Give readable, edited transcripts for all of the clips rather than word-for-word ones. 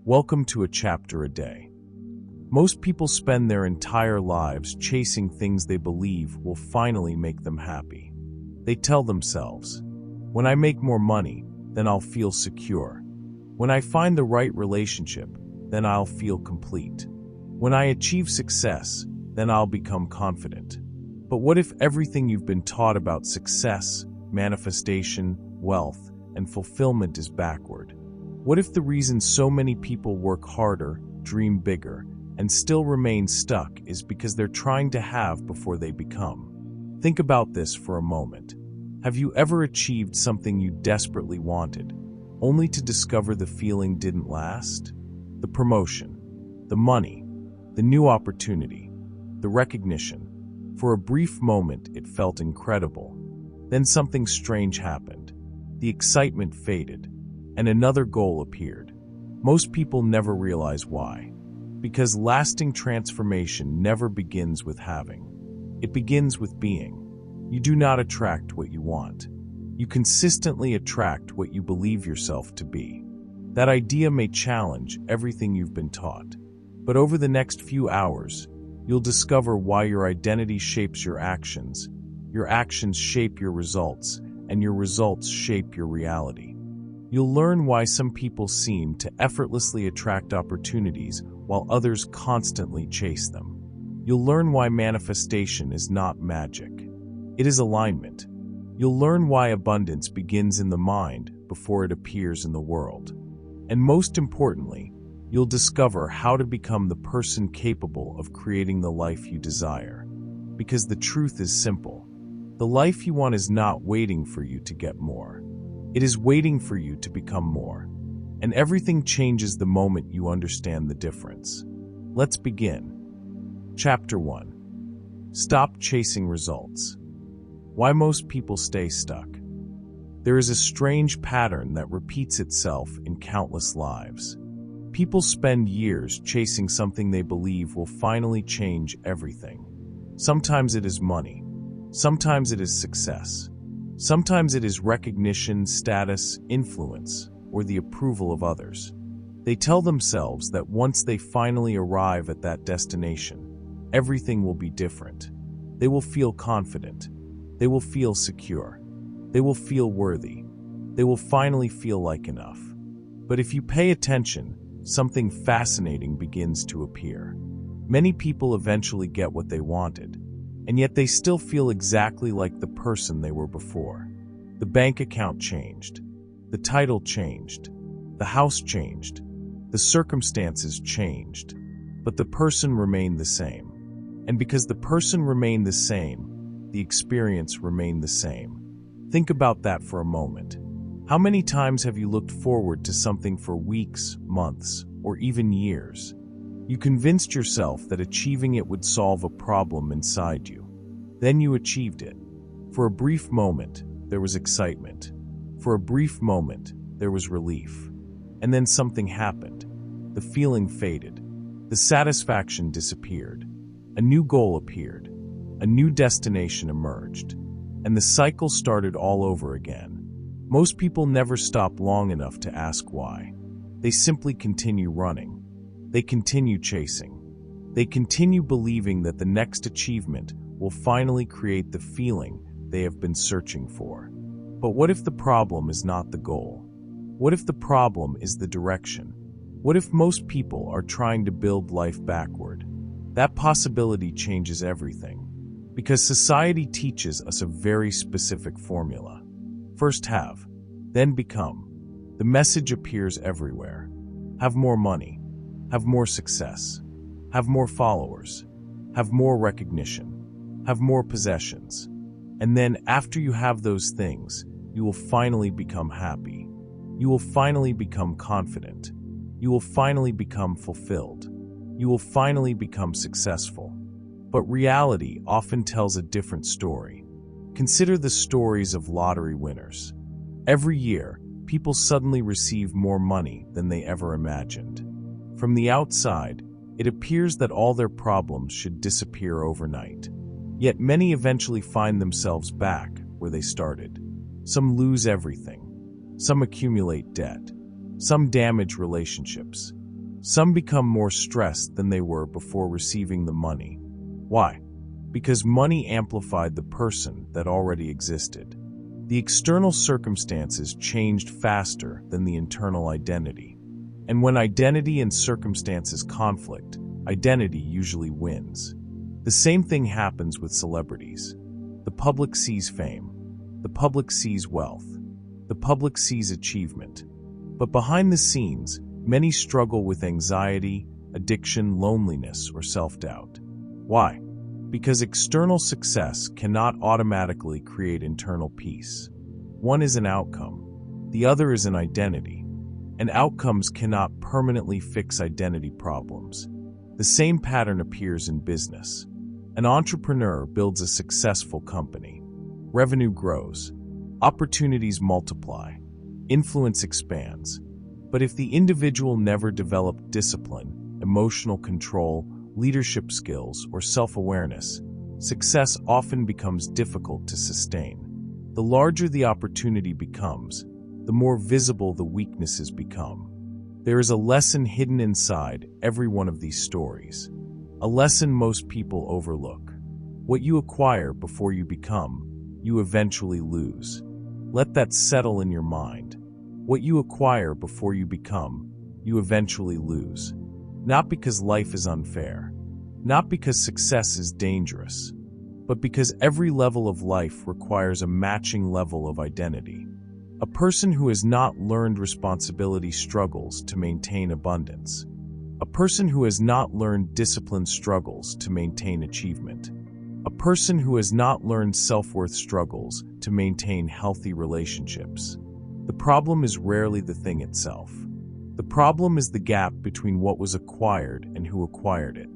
Welcome to a chapter a day. Most people spend their entire lives chasing things they believe will finally make them happy. They tell themselves, when I make more money, then I'll feel secure. When I find the right relationship, then I'll feel complete. When I achieve success, then I'll become confident. But what if everything you've been taught about success, manifestation, wealth, and fulfillment is backward? What if the reason so many people work harder, dream bigger, and still remain stuck is because they're trying to have before they become? Think about this for a moment. Have you ever achieved something you desperately wanted, only to discover the feeling didn't last? The promotion, the money, the new opportunity, the recognition. For a brief moment, it felt incredible. Then something strange happened. The excitement faded, and another goal appeared. Most people never realize why. Because lasting transformation never begins with having. It begins with being. You do not attract what you want. You consistently attract what you believe yourself to be. That idea may challenge everything you've been taught. But over the next few hours, you'll discover why your identity shapes your actions shape your results, and your results shape your reality. You'll learn why some people seem to effortlessly attract opportunities while others constantly chase them. You'll learn why manifestation is not magic. It is alignment. You'll learn why abundance begins in the mind before it appears in the world. And most importantly, you'll discover how to become the person capable of creating the life you desire. Because the truth is simple. The life you want is not waiting for you to get more. It is waiting for you to become more. And everything changes the moment you understand the difference. Let's begin. Chapter 1. Stop chasing results. Why most people stay stuck. There is a strange pattern that repeats itself in countless lives. People spend years chasing something they believe will finally change everything. Sometimes it is money. Sometimes it is success. Sometimes it is recognition, status, influence, or the approval of others. They tell themselves that once they finally arrive at that destination, everything will be different. They will feel confident. They will feel secure. They will feel worthy. They will finally feel like enough. But if you pay attention, something fascinating begins to appear. Many people eventually get what they wanted, and yet they still feel exactly like the person they were before. The bank account changed. The title changed. The house changed. The circumstances changed. But the person remained the same. And because the person remained the same, the experience remained the same. Think about that for a moment. How many times have you looked forward to something for weeks, months, or even years? You convinced yourself that achieving it would solve a problem inside you. Then you achieved it. For a brief moment, there was excitement. For a brief moment, there was relief. And then something happened. The feeling faded. The satisfaction disappeared. A new goal appeared. A new destination emerged. And the cycle started all over again. Most people never stop long enough to ask why. They simply continue running. They continue chasing. They continue believing that the next achievement will finally create the feeling they have been searching for. But what if the problem is not the goal? What if the problem is the direction? What if most people are trying to build life backward? That possibility changes everything. Because society teaches us a very specific formula. First have, then become. The message appears everywhere. Have more money. Have more success. Have more followers. Have more recognition. Have more possessions. And then after you have those things, you will finally become happy. You will finally become confident. You will finally become fulfilled. You will finally become successful. But reality often tells a different story. Consider the stories of lottery winners. Every year, people suddenly receive more money than they ever imagined. From the outside, it appears that all their problems should disappear overnight. Yet many eventually find themselves back where they started. Some lose everything. Some accumulate debt. Some damage relationships. Some become more stressed than they were before receiving the money. Why? Because money amplified the person that already existed. The external circumstances changed faster than the internal identity. And when identity and circumstances conflict, identity usually wins. The same thing happens with celebrities. The public sees fame. The public sees wealth. The public sees achievement. But behind the scenes, many struggle with anxiety, addiction, loneliness, or self-doubt. Why? Because external success cannot automatically create internal peace. One is an outcome. The other is an identity. And outcomes cannot permanently fix identity problems. The same pattern appears in business. An entrepreneur builds a successful company. Revenue grows. Opportunities multiply. Influence expands. But if the individual never developed discipline, emotional control, leadership skills, or self-awareness, success often becomes difficult to sustain. The larger the opportunity becomes, the more visible the weaknesses become. There is a lesson hidden inside every one of these stories. A lesson most people overlook. What you acquire before you become, you eventually lose. Let that settle in your mind. What you acquire before you become, you eventually lose. Not because life is unfair. Not because success is dangerous. But because every level of life requires a matching level of identity. A person who has not learned responsibility struggles to maintain abundance. A person who has not learned discipline struggles to maintain achievement. A person who has not learned self-worth struggles to maintain healthy relationships. The problem is rarely the thing itself. The problem is the gap between what was acquired and who acquired it.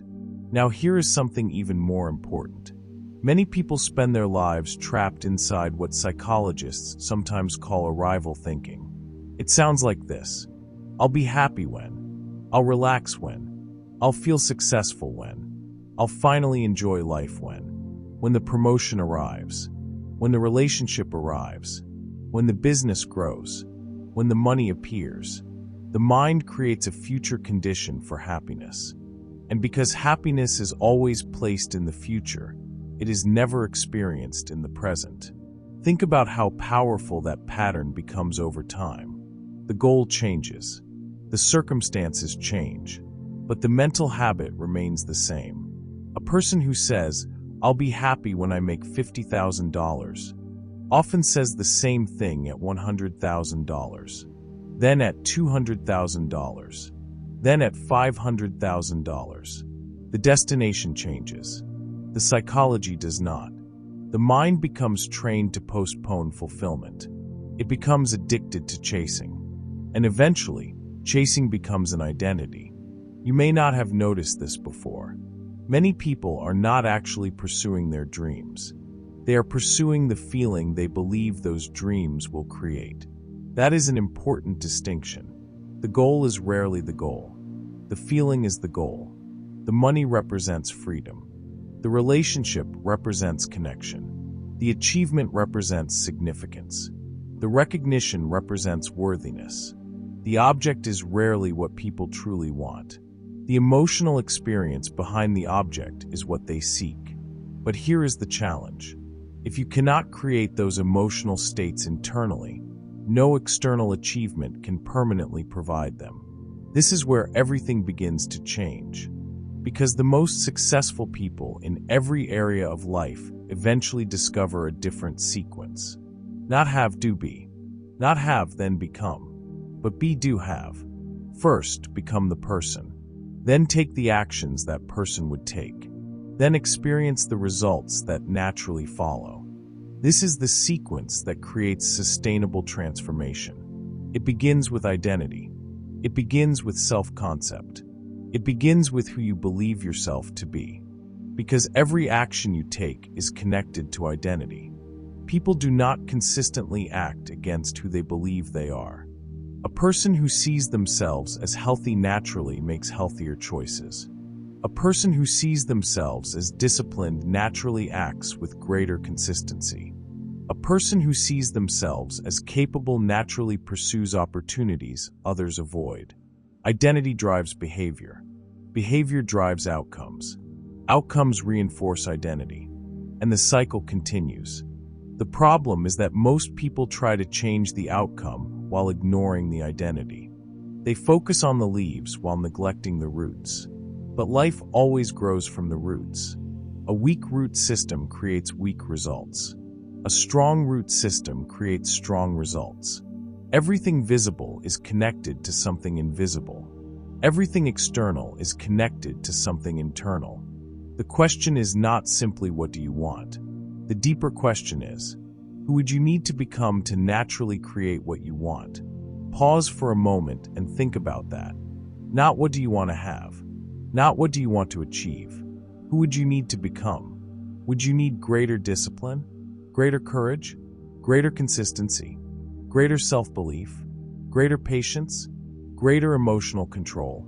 Now here is something even more important. Many people spend their lives trapped inside what psychologists sometimes call arrival thinking. It sounds like this. I'll be happy when. I'll relax when. I'll feel successful when. I'll finally enjoy life when. When the promotion arrives. When the relationship arrives. When the business grows. When the money appears. The mind creates a future condition for happiness. And because happiness is always placed in the future, it is never experienced in the present. Think about how powerful that pattern becomes over time. The goal changes. The circumstances change. But the mental habit remains the same. A person who says, "I'll be happy when I make $50,000, often says the same thing at $100,000, then at $200,000, then at $500,000. The destination changes. The psychology does not. The mind becomes trained to postpone fulfillment. It becomes addicted to chasing. And eventually, chasing becomes an identity. You may not have noticed this before. Many people are not actually pursuing their dreams. They are pursuing the feeling they believe those dreams will create. That is an important distinction. The goal is rarely the goal. The feeling is the goal. The money represents freedom. The relationship represents connection. The achievement represents significance. The recognition represents worthiness. The object is rarely what people truly want. The emotional experience behind the object is what they seek. But here is the challenge. If you cannot create those emotional states internally, no external achievement can permanently provide them. This is where everything begins to change. Because the most successful people in every area of life eventually discover a different sequence. Not have, do, be. Not have, then become. But be, do, have. First, become the person. Then take the actions that person would take. Then experience the results that naturally follow. This is the sequence that creates sustainable transformation. It begins with identity. It begins with self-concept. It begins with who you believe yourself to be. Because every action you take is connected to identity. People do not consistently act against who they believe they are. A person who sees themselves as healthy naturally makes healthier choices. A person who sees themselves as disciplined naturally acts with greater consistency. A person who sees themselves as capable naturally pursues opportunities others avoid. Identity drives behavior. Behavior drives outcomes. Outcomes reinforce identity. And the cycle continues. The problem is that most people try to change the outcome while ignoring the identity. They focus on the leaves while neglecting the roots. But life always grows from the roots. A weak root system creates weak results. A strong root system creates strong results. Everything visible is connected to something invisible. Everything external is connected to something internal. The question is not simply what do you want? The deeper question is, who would you need to become to naturally create what you want? Pause for a moment and think about that. Not what do you want to have? Not what do you want to achieve? Who would you need to become? Would you need greater discipline? Greater courage? Greater consistency? Greater self-belief? Greater patience? Greater emotional control?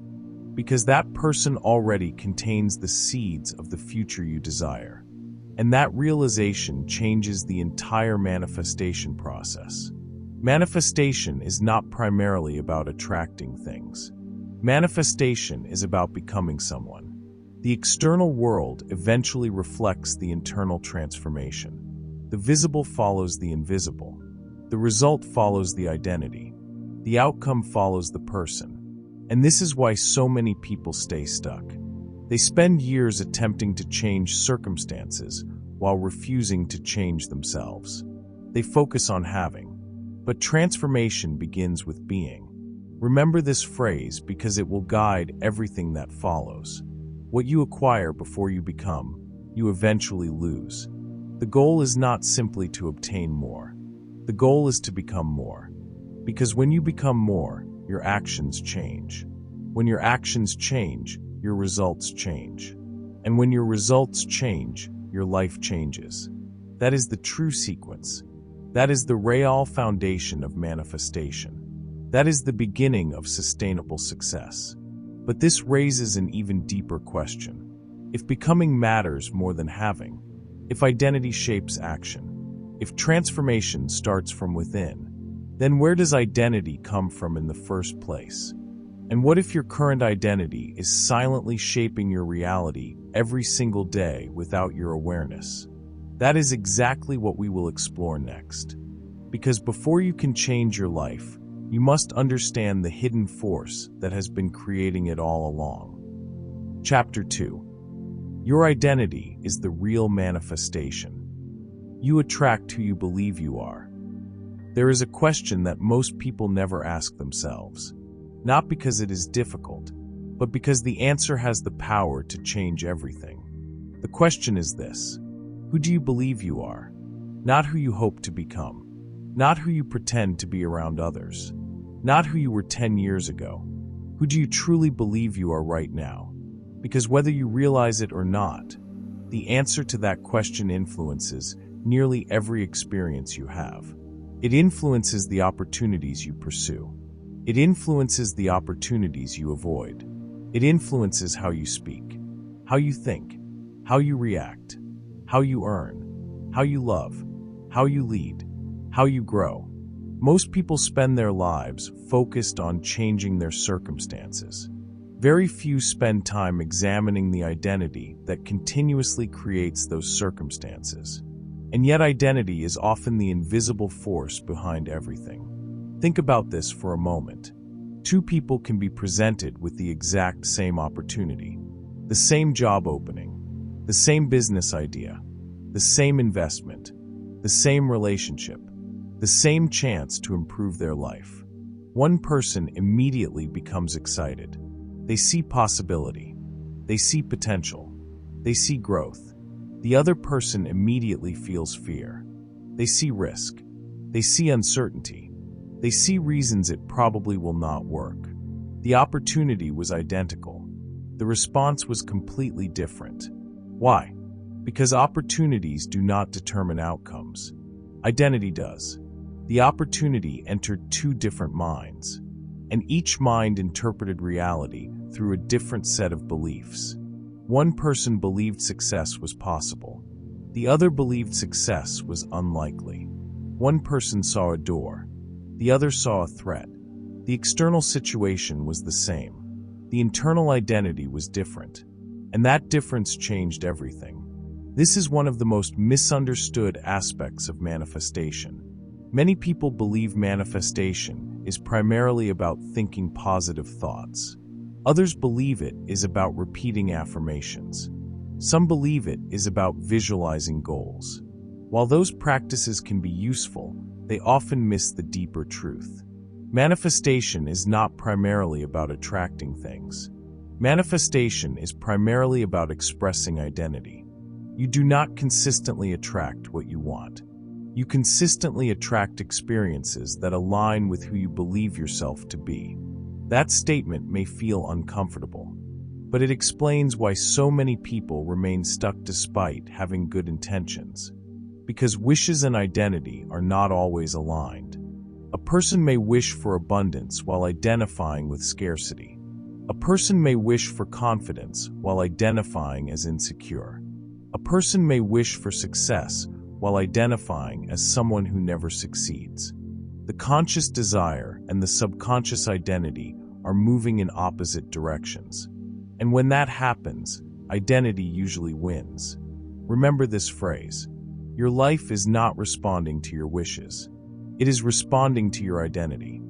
Because that person already contains the seeds of the future you desire. And that realization changes the entire manifestation process. Manifestation is not primarily about attracting things. Manifestation is about becoming someone. The external world eventually reflects the internal transformation. The visible follows the invisible. The result follows the identity. The outcome follows the person. And this is why so many people stay stuck. They spend years attempting to change circumstances while refusing to change themselves. They focus on having. But transformation begins with being. Remember this phrase because it will guide everything that follows. What you acquire before you become, you eventually lose. The goal is not simply to obtain more. The goal is to become more. Because when you become more, your actions change. When your actions change, your results change. And when your results change, your life changes. That is the true sequence. That is the real foundation of manifestation. That is the beginning of sustainable success. But this raises an even deeper question. If becoming matters more than having, if identity shapes action, if transformation starts from within, then where does identity come from in the first place? And what if your current identity is silently shaping your reality every single day without your awareness? That is exactly what we will explore next. Because before you can change your life, you must understand the hidden force that has been creating it all along. Chapter 2. Your identity is the real manifestation. You attract who you believe you are. There is a question that most people never ask themselves. Not because it is difficult, but because the answer has the power to change everything. The question is this: who do you believe you are? Not who you hope to become. Not who you pretend to be around others. Not who you were 10 years ago. Who do you truly believe you are right now? Because whether you realize it or not, the answer to that question influences nearly every experience you have. It influences the opportunities you pursue. It influences the opportunities you avoid. It influences how you speak, how you think, how you react, how you earn, how you love, how you lead, how you grow. Most people spend their lives focused on changing their circumstances. Very few spend time examining the identity that continuously creates those circumstances. And yet identity is often the invisible force behind everything. Think about this for a moment. Two people can be presented with the exact same opportunity, the same job opening, the same business idea, the same investment, the same relationship, the same chance to improve their life. One person immediately becomes excited. They see possibility. They see potential. They see growth. The other person immediately feels fear. They see risk. They see uncertainty. They see reasons it probably will not work. The opportunity was identical. The response was completely different. Why? Because opportunities do not determine outcomes. Identity does. The opportunity entered two different minds, and each mind interpreted reality through a different set of beliefs. One person believed success was possible. The other believed success was unlikely. One person saw a door. The other saw a threat. The external situation was the same. The internal identity was different. And that difference changed everything. This is one of the most misunderstood aspects of manifestation. Many people believe manifestation is primarily about thinking positive thoughts. Others believe it is about repeating affirmations. Some believe it is about visualizing goals. While those practices can be useful, they often miss the deeper truth. Manifestation is not primarily about attracting things. Manifestation is primarily about expressing identity. You do not consistently attract what you want. You consistently attract experiences that align with who you believe yourself to be. That statement may feel uncomfortable, but it explains why so many people remain stuck despite having good intentions. Because wishes and identity are not always aligned. A person may wish for abundance while identifying with scarcity. A person may wish for confidence while identifying as insecure. A person may wish for success while identifying as someone who never succeeds. The conscious desire and the subconscious identity are moving in opposite directions. And when that happens, identity usually wins. Remember this phrase: your life is not responding to your wishes. It is responding to your identity.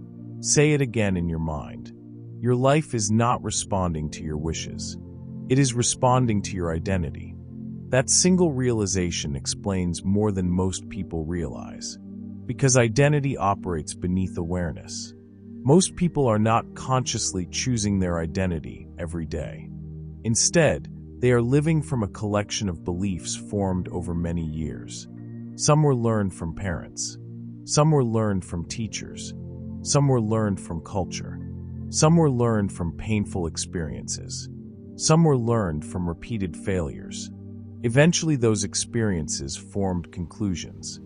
Say it again in your mind. Your life is not responding to your wishes. It is responding to your identity. That single realization explains more than most people realize. Because identity operates beneath awareness. Most people are not consciously choosing their identity every day. Instead, they are living from a collection of beliefs formed over many years. Some were learned from parents. Some were learned from teachers. Some were learned from culture. Some were learned from painful experiences. Some were learned from repeated failures. Eventually, those experiences formed conclusions,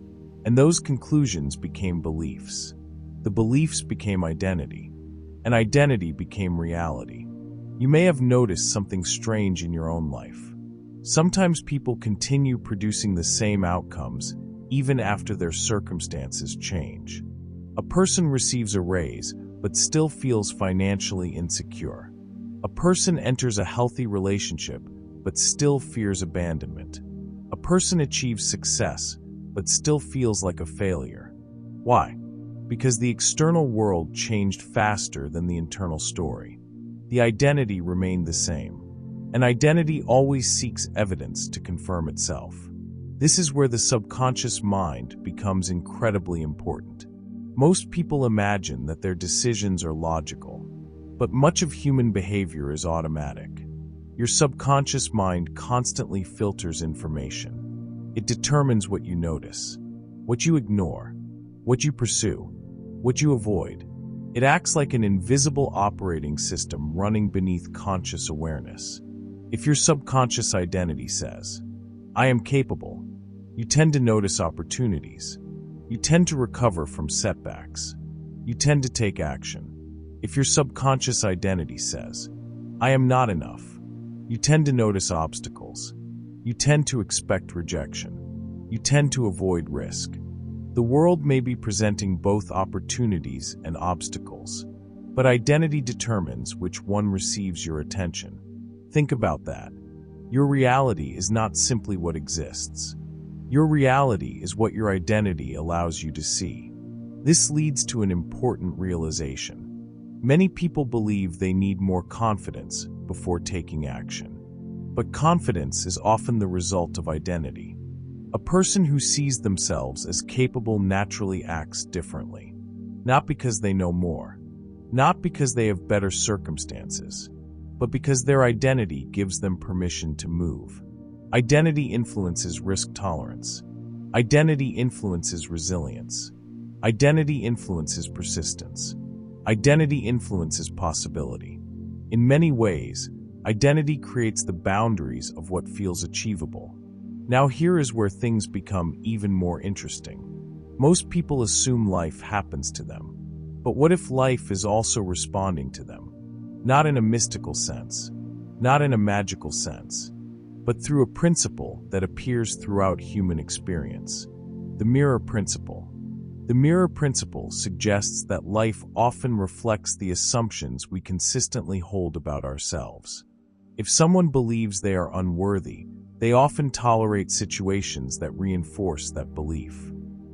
and those conclusions became beliefs. The beliefs became identity, and identity became reality. You may have noticed something strange in your own life. Sometimes people continue producing the same outcomes even after their circumstances change. A person receives a raise but still feels financially insecure. A person enters a healthy relationship but still fears abandonment. A person achieves success but still feels like a failure. Why? Because the external world changed faster than the internal story. The identity remained the same. An identity always seeks evidence to confirm itself. This is where the subconscious mind becomes incredibly important. Most people imagine that their decisions are logical, but much of human behavior is automatic. Your subconscious mind constantly filters information. It determines what you notice, what you ignore, what you pursue, what you avoid. It acts like an invisible operating system running beneath conscious awareness. If your subconscious identity says, "I am capable," you tend to notice opportunities. You tend to recover from setbacks. You tend to take action. If your subconscious identity says, "I am not enough," you tend to notice obstacles. You tend to expect rejection. You tend to avoid risk. The world may be presenting both opportunities and obstacles, but identity determines which one receives your attention. Think about that. Your reality is not simply what exists. Your reality is what your identity allows you to see. This leads to an important realization. Many people believe they need more confidence before taking action. But confidence is often the result of identity. A person who sees themselves as capable naturally acts differently. Not because they know more, not because they have better circumstances, but because their identity gives them permission to move. Identity influences risk tolerance. Identity influences resilience. Identity influences persistence. Identity influences possibility. In many ways, identity creates the boundaries of what feels achievable. Now here is where things become even more interesting. Most people assume life happens to them. But what if life is also responding to them? Not in a mystical sense, not in a magical sense, but through a principle that appears throughout human experience. The mirror principle. The mirror principle suggests that life often reflects the assumptions we consistently hold about ourselves. If someone believes they are unworthy, they often tolerate situations that reinforce that belief.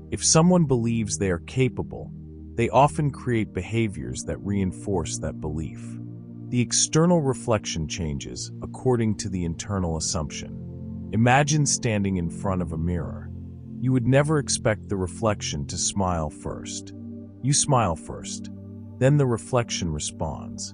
If someone believes they are capable, they often create behaviors that reinforce that belief. The external reflection changes according to the internal assumption. Imagine standing in front of a mirror. You would never expect the reflection to smile first. You smile first. Then the reflection responds.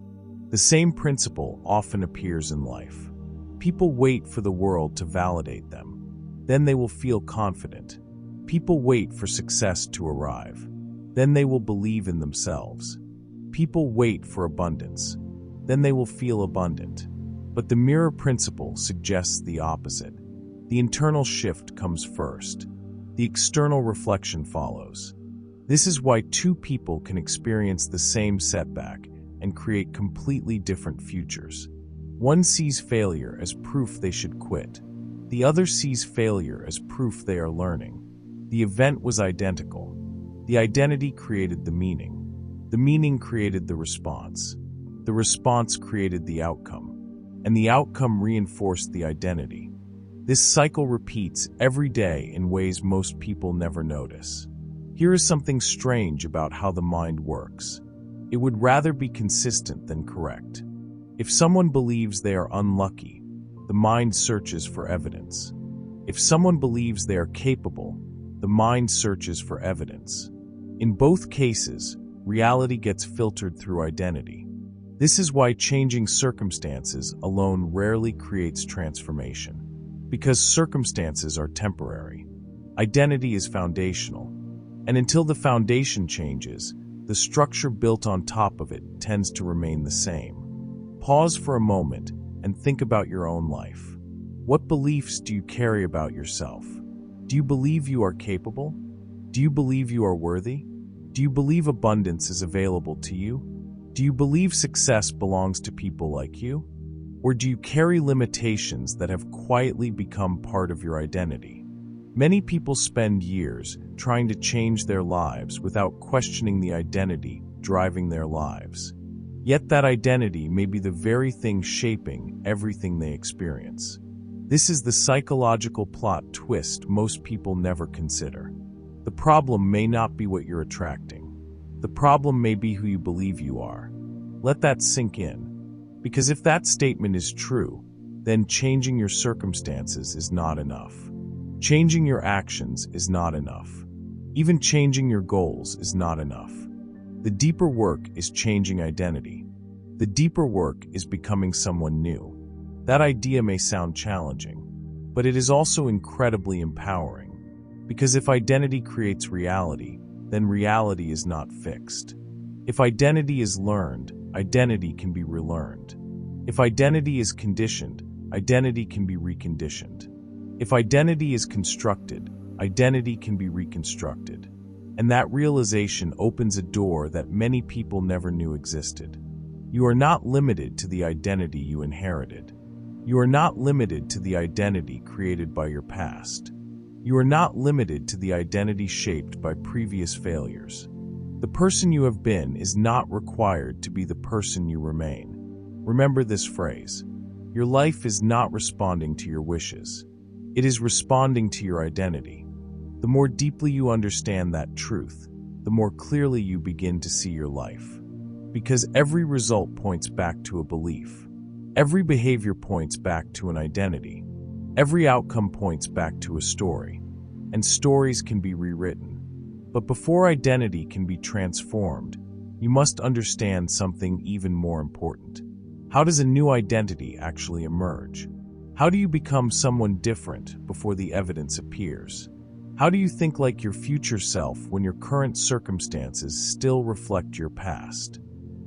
The same principle often appears in life. People wait for the world to validate them. Then they will feel confident. People wait for success to arrive. Then they will believe in themselves. People wait for abundance. Then they will feel abundant. But the mirror principle suggests the opposite. The internal shift comes first. The external reflection follows. This is why two people can experience the same setback and create completely different futures. One sees failure as proof they should quit. The other sees failure as proof they are learning. The event was identical. The identity created the meaning. The meaning created the response. The response created the outcome. And the outcome reinforced the identity. This cycle repeats every day in ways most people never notice. Here is something strange about how the mind works. It would rather be consistent than correct. If someone believes they are unlucky, the mind searches for evidence. If someone believes they are capable, the mind searches for evidence. In both cases, reality gets filtered through identity. This is why changing circumstances alone rarely creates transformation. Because circumstances are temporary. Identity is foundational. And until the foundation changes, the structure built on top of it tends to remain the same. Pause for a moment and think about your own life. What beliefs do you carry about yourself? Do you believe you are capable? Do you believe you are worthy? Do you believe abundance is available to you? Do you believe success belongs to people like you? Or do you carry limitations that have quietly become part of your identity? Many people spend years trying to change their lives without questioning the identity driving their lives. Yet that identity may be the very thing shaping everything they experience. This is the psychological plot twist most people never consider. The problem may not be what you're attracting. The problem may be who you believe you are. Let that sink in. Because if that statement is true, then changing your circumstances is not enough. Changing your actions is not enough. Even changing your goals is not enough. The deeper work is changing identity. The deeper work is becoming someone new. That idea may sound challenging, but it is also incredibly empowering. Because if identity creates reality, then reality is not fixed. If identity is learned, identity can be relearned. If identity is conditioned, identity can be reconditioned. If identity is constructed, identity can be reconstructed. And that realization opens a door that many people never knew existed. You are not limited to the identity you inherited. You are not limited to the identity created by your past. You are not limited to the identity shaped by previous failures. The person you have been is not required to be the person you remain. Remember this phrase: your life is not responding to your wishes. It is responding to your identity. The more deeply you understand that truth, the more clearly you begin to see your life. Because every result points back to a belief. Every behavior points back to an identity. Every outcome points back to a story. And stories can be rewritten. But before identity can be transformed, you must understand something even more important. How does a new identity actually emerge? How do you become someone different before the evidence appears? How do you think like your future self when your current circumstances still reflect your past?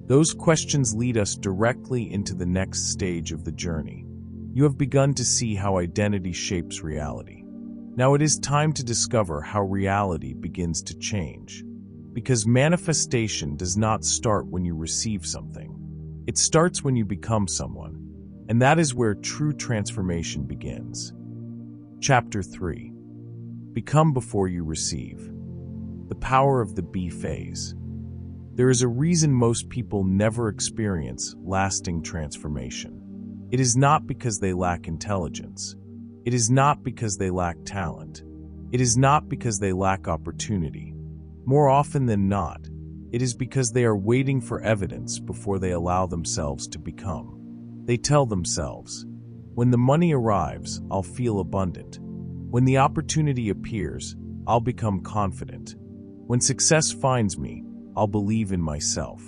Those questions lead us directly into the next stage of the journey. You have begun to see how identity shapes reality. Now it is time to discover how reality begins to change. Because manifestation does not start when you receive something. It starts when you become someone. And that is where true transformation begins. Chapter 3. Become before you receive. the power of the B phase. There is a reason most people never experience lasting transformation. It is not because they lack intelligence. It is not because they lack talent. It is not because they lack opportunity. More often than not, it is because they are waiting for evidence before they allow themselves to become. They tell themselves, when the money arrives, I'll feel abundant. When the opportunity appears, I'll become confident. When success finds me, I'll believe in myself.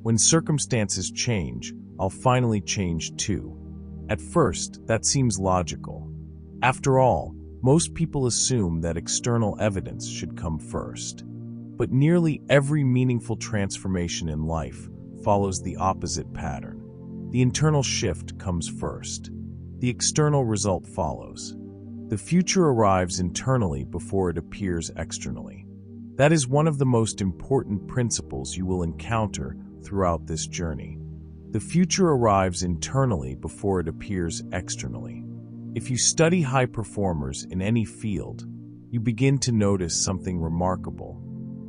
When circumstances change, I'll finally change too. At first, that seems logical. After all, most people assume that external evidence should come first. But nearly every meaningful transformation in life follows the opposite pattern. The internal shift comes first. The external result follows. The future arrives internally before it appears externally. That is one of the most important principles you will encounter throughout this journey. The future arrives internally before it appears externally. If you study high performers in any field, you begin to notice something remarkable.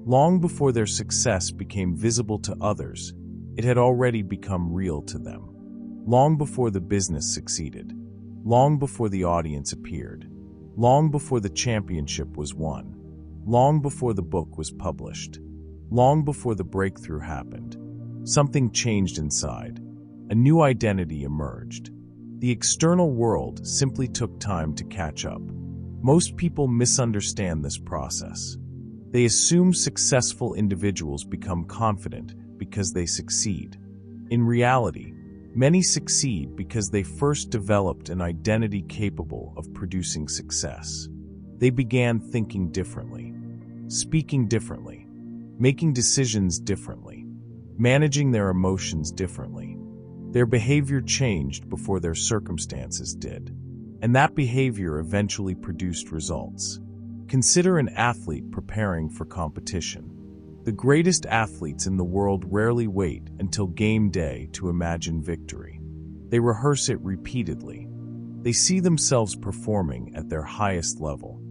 Long before their success became visible to others, it had already become real to them. Long before the business succeeded. Long before the audience appeared. Long before the championship was won. Long before the book was published. Long before the breakthrough happened. Something changed inside. A new identity emerged. The external world simply took time to catch up. Most people misunderstand this process. They assume successful individuals become confident because they succeed. In reality, many succeed because they first developed an identity capable of producing success. They began thinking differently, speaking differently, making decisions differently, managing their emotions differently. Their behavior changed before their circumstances did, and that behavior eventually produced results. Consider an athlete preparing for competition. The greatest athletes in the world rarely wait until game day to imagine victory. They rehearse it repeatedly. They see themselves performing at their highest level.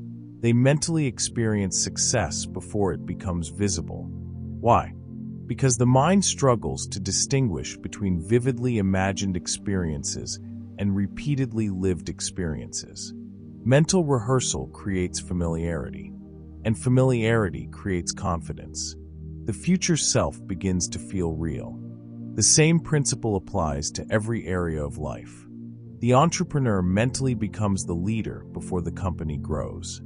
They mentally experience success before it becomes visible. Why? Because the mind struggles to distinguish between vividly imagined experiences and repeatedly lived experiences. Mental rehearsal creates familiarity, and familiarity creates confidence. The future self begins to feel real. The same principle applies to every area of life. The entrepreneur mentally becomes the leader before the company grows.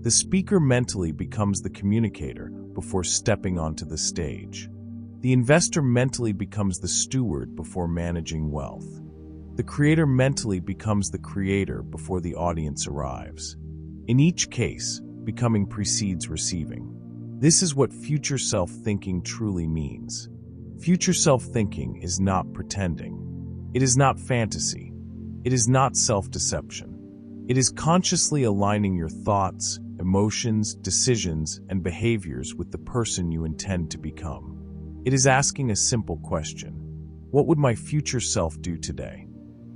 The speaker mentally becomes the communicator before stepping onto the stage. The investor mentally becomes the steward before managing wealth. The creator mentally becomes the creator before the audience arrives. In each case, becoming precedes receiving. This is what future self-thinking truly means. Future self-thinking is not pretending. It is not fantasy. It is not self-deception. It is consciously aligning your thoughts, emotions, decisions, and behaviors with the person you intend to become. It is asking a simple question. What would my future self do today?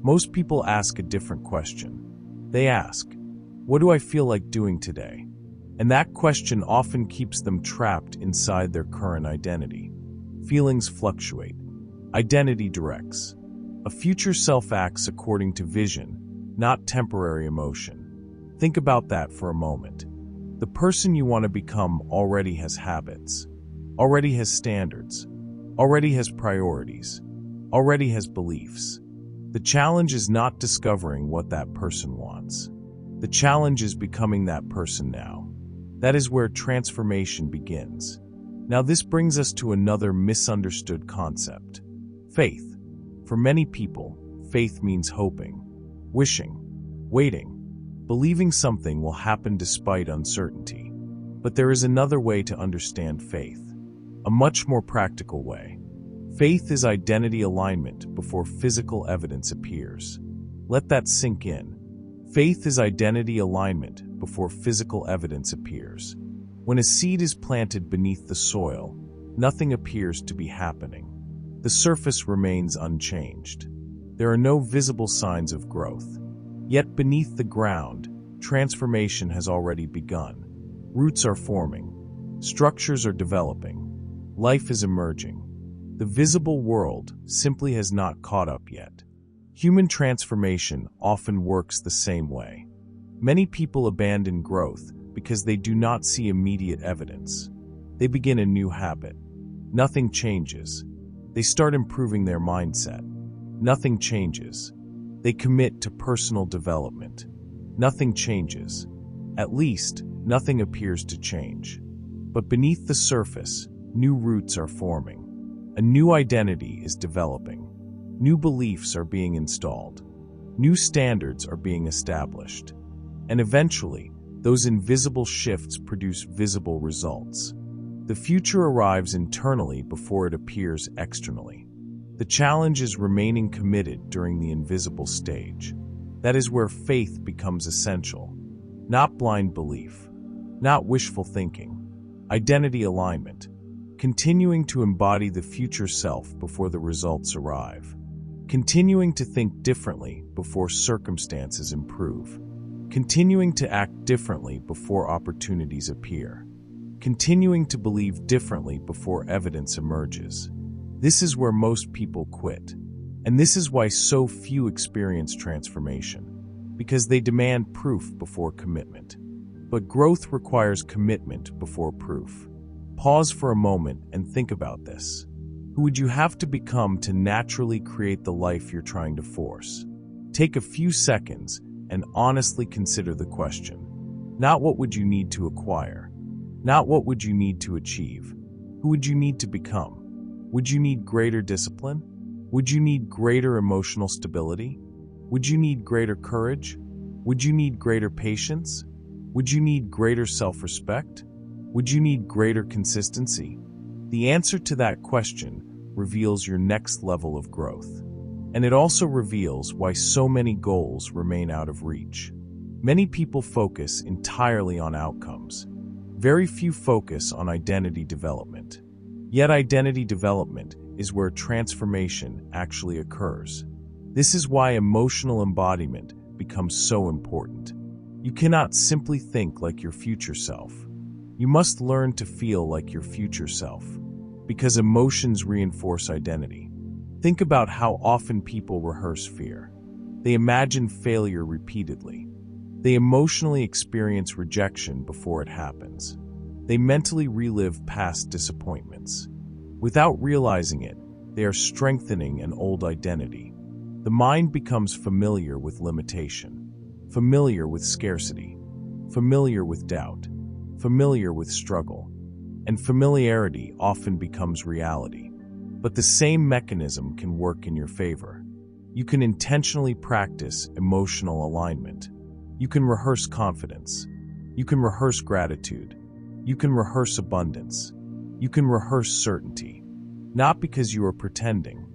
Most people ask a different question. They ask, what do I feel like doing today? And that question often keeps them trapped inside their current identity. Feelings fluctuate. Identity directs. A future self acts according to vision, not temporary emotion. Think about that for a moment. The person you want to become already has habits, already has standards, already has priorities, already has beliefs. The challenge is not discovering what that person wants. The challenge is becoming that person now. That is where transformation begins. Now this brings us to another misunderstood concept. Faith. For many people, faith means hoping, wishing, waiting, believing something will happen despite uncertainty. But there is another way to understand faith, a much more practical way. Faith is identity alignment before physical evidence appears. Let that sink in. Faith is identity alignment before physical evidence appears. When a seed is planted beneath the soil, nothing appears to be happening. The surface remains unchanged. There are no visible signs of growth. Yet beneath the ground, transformation has already begun. Roots are forming. Structures are developing. Life is emerging. The visible world simply has not caught up yet. Human transformation often works the same way. Many people abandon growth because they do not see immediate evidence. They begin a new habit. Nothing changes. They start improving their mindset. Nothing changes. They commit to personal development. Nothing changes. At least, nothing appears to change. But beneath the surface, new roots are forming. A new identity is developing. New beliefs are being installed. New standards are being established. And eventually, those invisible shifts produce visible results. The future arrives internally before it appears externally. The challenge is remaining committed during the invisible stage. That is where faith becomes essential. Not blind belief. Not wishful thinking. Identity alignment. Continuing to embody the future self before the results arrive. Continuing to think differently before circumstances improve. Continuing to act differently before opportunities appear. Continuing to believe differently before evidence emerges. This is where most people quit. And this is why so few experience transformation. Because they demand proof before commitment. But growth requires commitment before proof. Pause for a moment and think about this. Who would you have to become to naturally create the life you're trying to force? Take a few seconds and honestly consider the question. Not what would you need to acquire? Not what would you need to achieve? Who would you need to become? Would you need greater discipline? Would you need greater emotional stability? Would you need greater courage? Would you need greater patience? Would you need greater self-respect? Would you need greater consistency? The answer to that question reveals your next level of growth. And it also reveals why so many goals remain out of reach. Many people focus entirely on outcomes. Very few focus on identity development. Yet identity development is where transformation actually occurs. This is why emotional embodiment becomes so important. You cannot simply think like your future self. You must learn to feel like your future self, because emotions reinforce identity. Think about how often people rehearse fear. They imagine failure repeatedly. They emotionally experience rejection before it happens. They mentally relive past disappointments. Without realizing it, they are strengthening an old identity. The mind becomes familiar with limitation, familiar with scarcity, familiar with doubt, familiar with struggle, and familiarity often becomes reality. But the same mechanism can work in your favor. You can intentionally practice emotional alignment. You can rehearse confidence. You can rehearse gratitude. You can rehearse abundance. You can rehearse certainty. Not because you are pretending,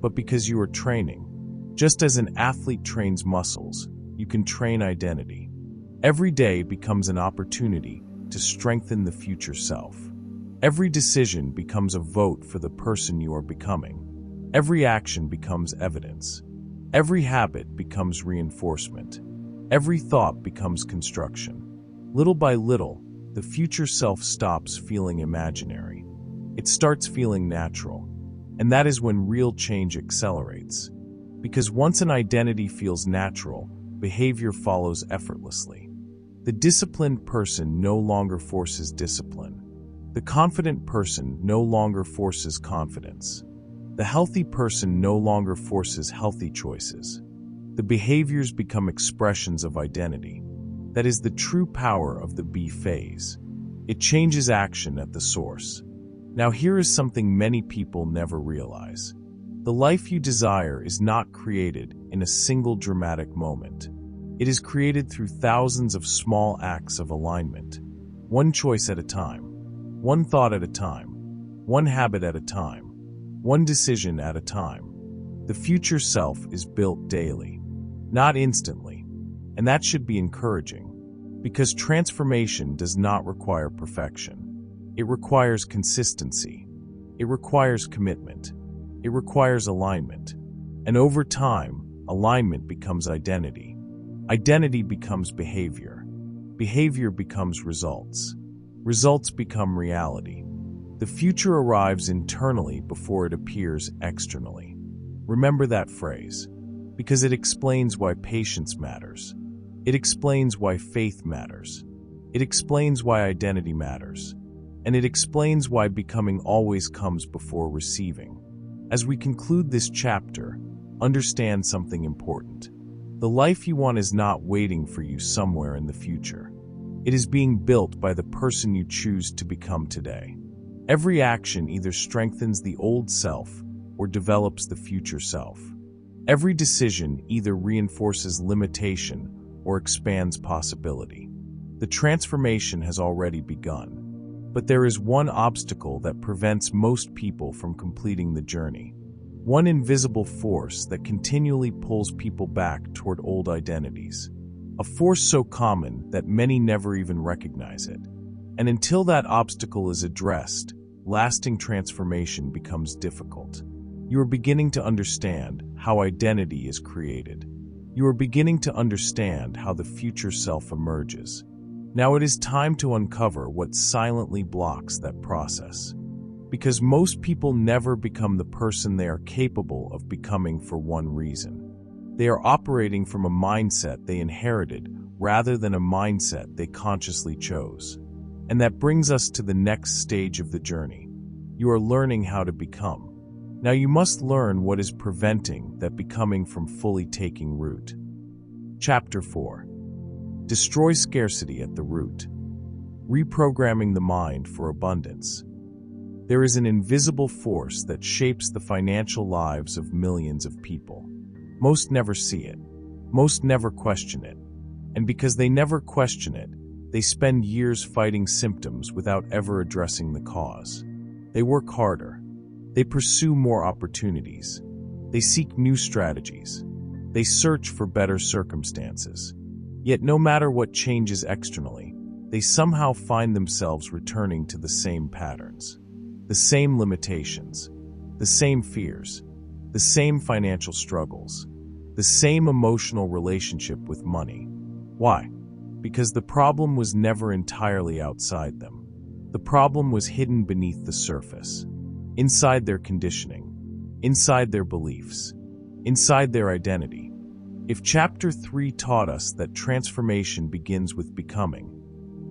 but because you are training. Just as an athlete trains muscles, you can train identity. Every day becomes an opportunity to strengthen the future self. Every decision becomes a vote for the person you are becoming. Every action becomes evidence. Every habit becomes reinforcement. Every thought becomes construction. Little by little, the future self stops feeling imaginary. It starts feeling natural. And that is when real change accelerates. Because once an identity feels natural, behavior follows effortlessly. The disciplined person no longer forces discipline. The confident person no longer forces confidence. The healthy person no longer forces healthy choices. The behaviors become expressions of identity. That is the true power of the be phase. It changes action at the source. Now here is something many people never realize. The life you desire is not created in a single dramatic moment. It is created through thousands of small acts of alignment. One choice at a time. One thought at a time. One habit at a time. One decision at a time. The future self is built daily, not instantly. And that should be encouraging. Because transformation does not require perfection. It requires consistency. It requires commitment. It requires alignment. And over time, alignment becomes identity. Identity becomes behavior. Behavior becomes results. results become reality. The future arrives internally before it appears externally. Remember that phrase, because it explains why patience matters. It explains why faith matters. It explains why identity matters. And it explains why becoming always comes before receiving. As we conclude this chapter, understand something important. The life you want is not waiting for you somewhere in the future. It is being built by the person you choose to become today. Every action either strengthens the old self or develops the future self. Every decision either reinforces limitation or expands possibility. The transformation has already begun. But there is one obstacle that prevents most people from completing the journey. One invisible force that continually pulls people back toward old identities. A force so common that many never even recognize it. And until that obstacle is addressed, lasting transformation becomes difficult. You are beginning to understand how identity is created. You are beginning to understand how the future self emerges. Now it is time to uncover what silently blocks that process. Because most people never become the person they are capable of becoming for one reason. They are operating from a mindset they inherited rather than a mindset they consciously chose. And that brings us to the next stage of the journey. You are learning how to become. Now you must learn what is preventing that becoming from fully taking root. Chapter 4. Destroy scarcity at the root. Reprogramming the mind for abundance. There is an invisible force that shapes the financial lives of millions of people. Most never see it. Most never question it. And because they never question it, they spend years fighting symptoms without ever addressing the cause. They work harder. They pursue more opportunities. They seek new strategies. They search for better circumstances. Yet no matter what changes externally, they somehow find themselves returning to the same patterns, the same limitations, the same fears, the same financial struggles, the same emotional relationship with money. Why? Because the problem was never entirely outside them. The problem was hidden beneath the surface, inside their conditioning, inside their beliefs, inside their identity. If Chapter 3 taught us that transformation begins with becoming,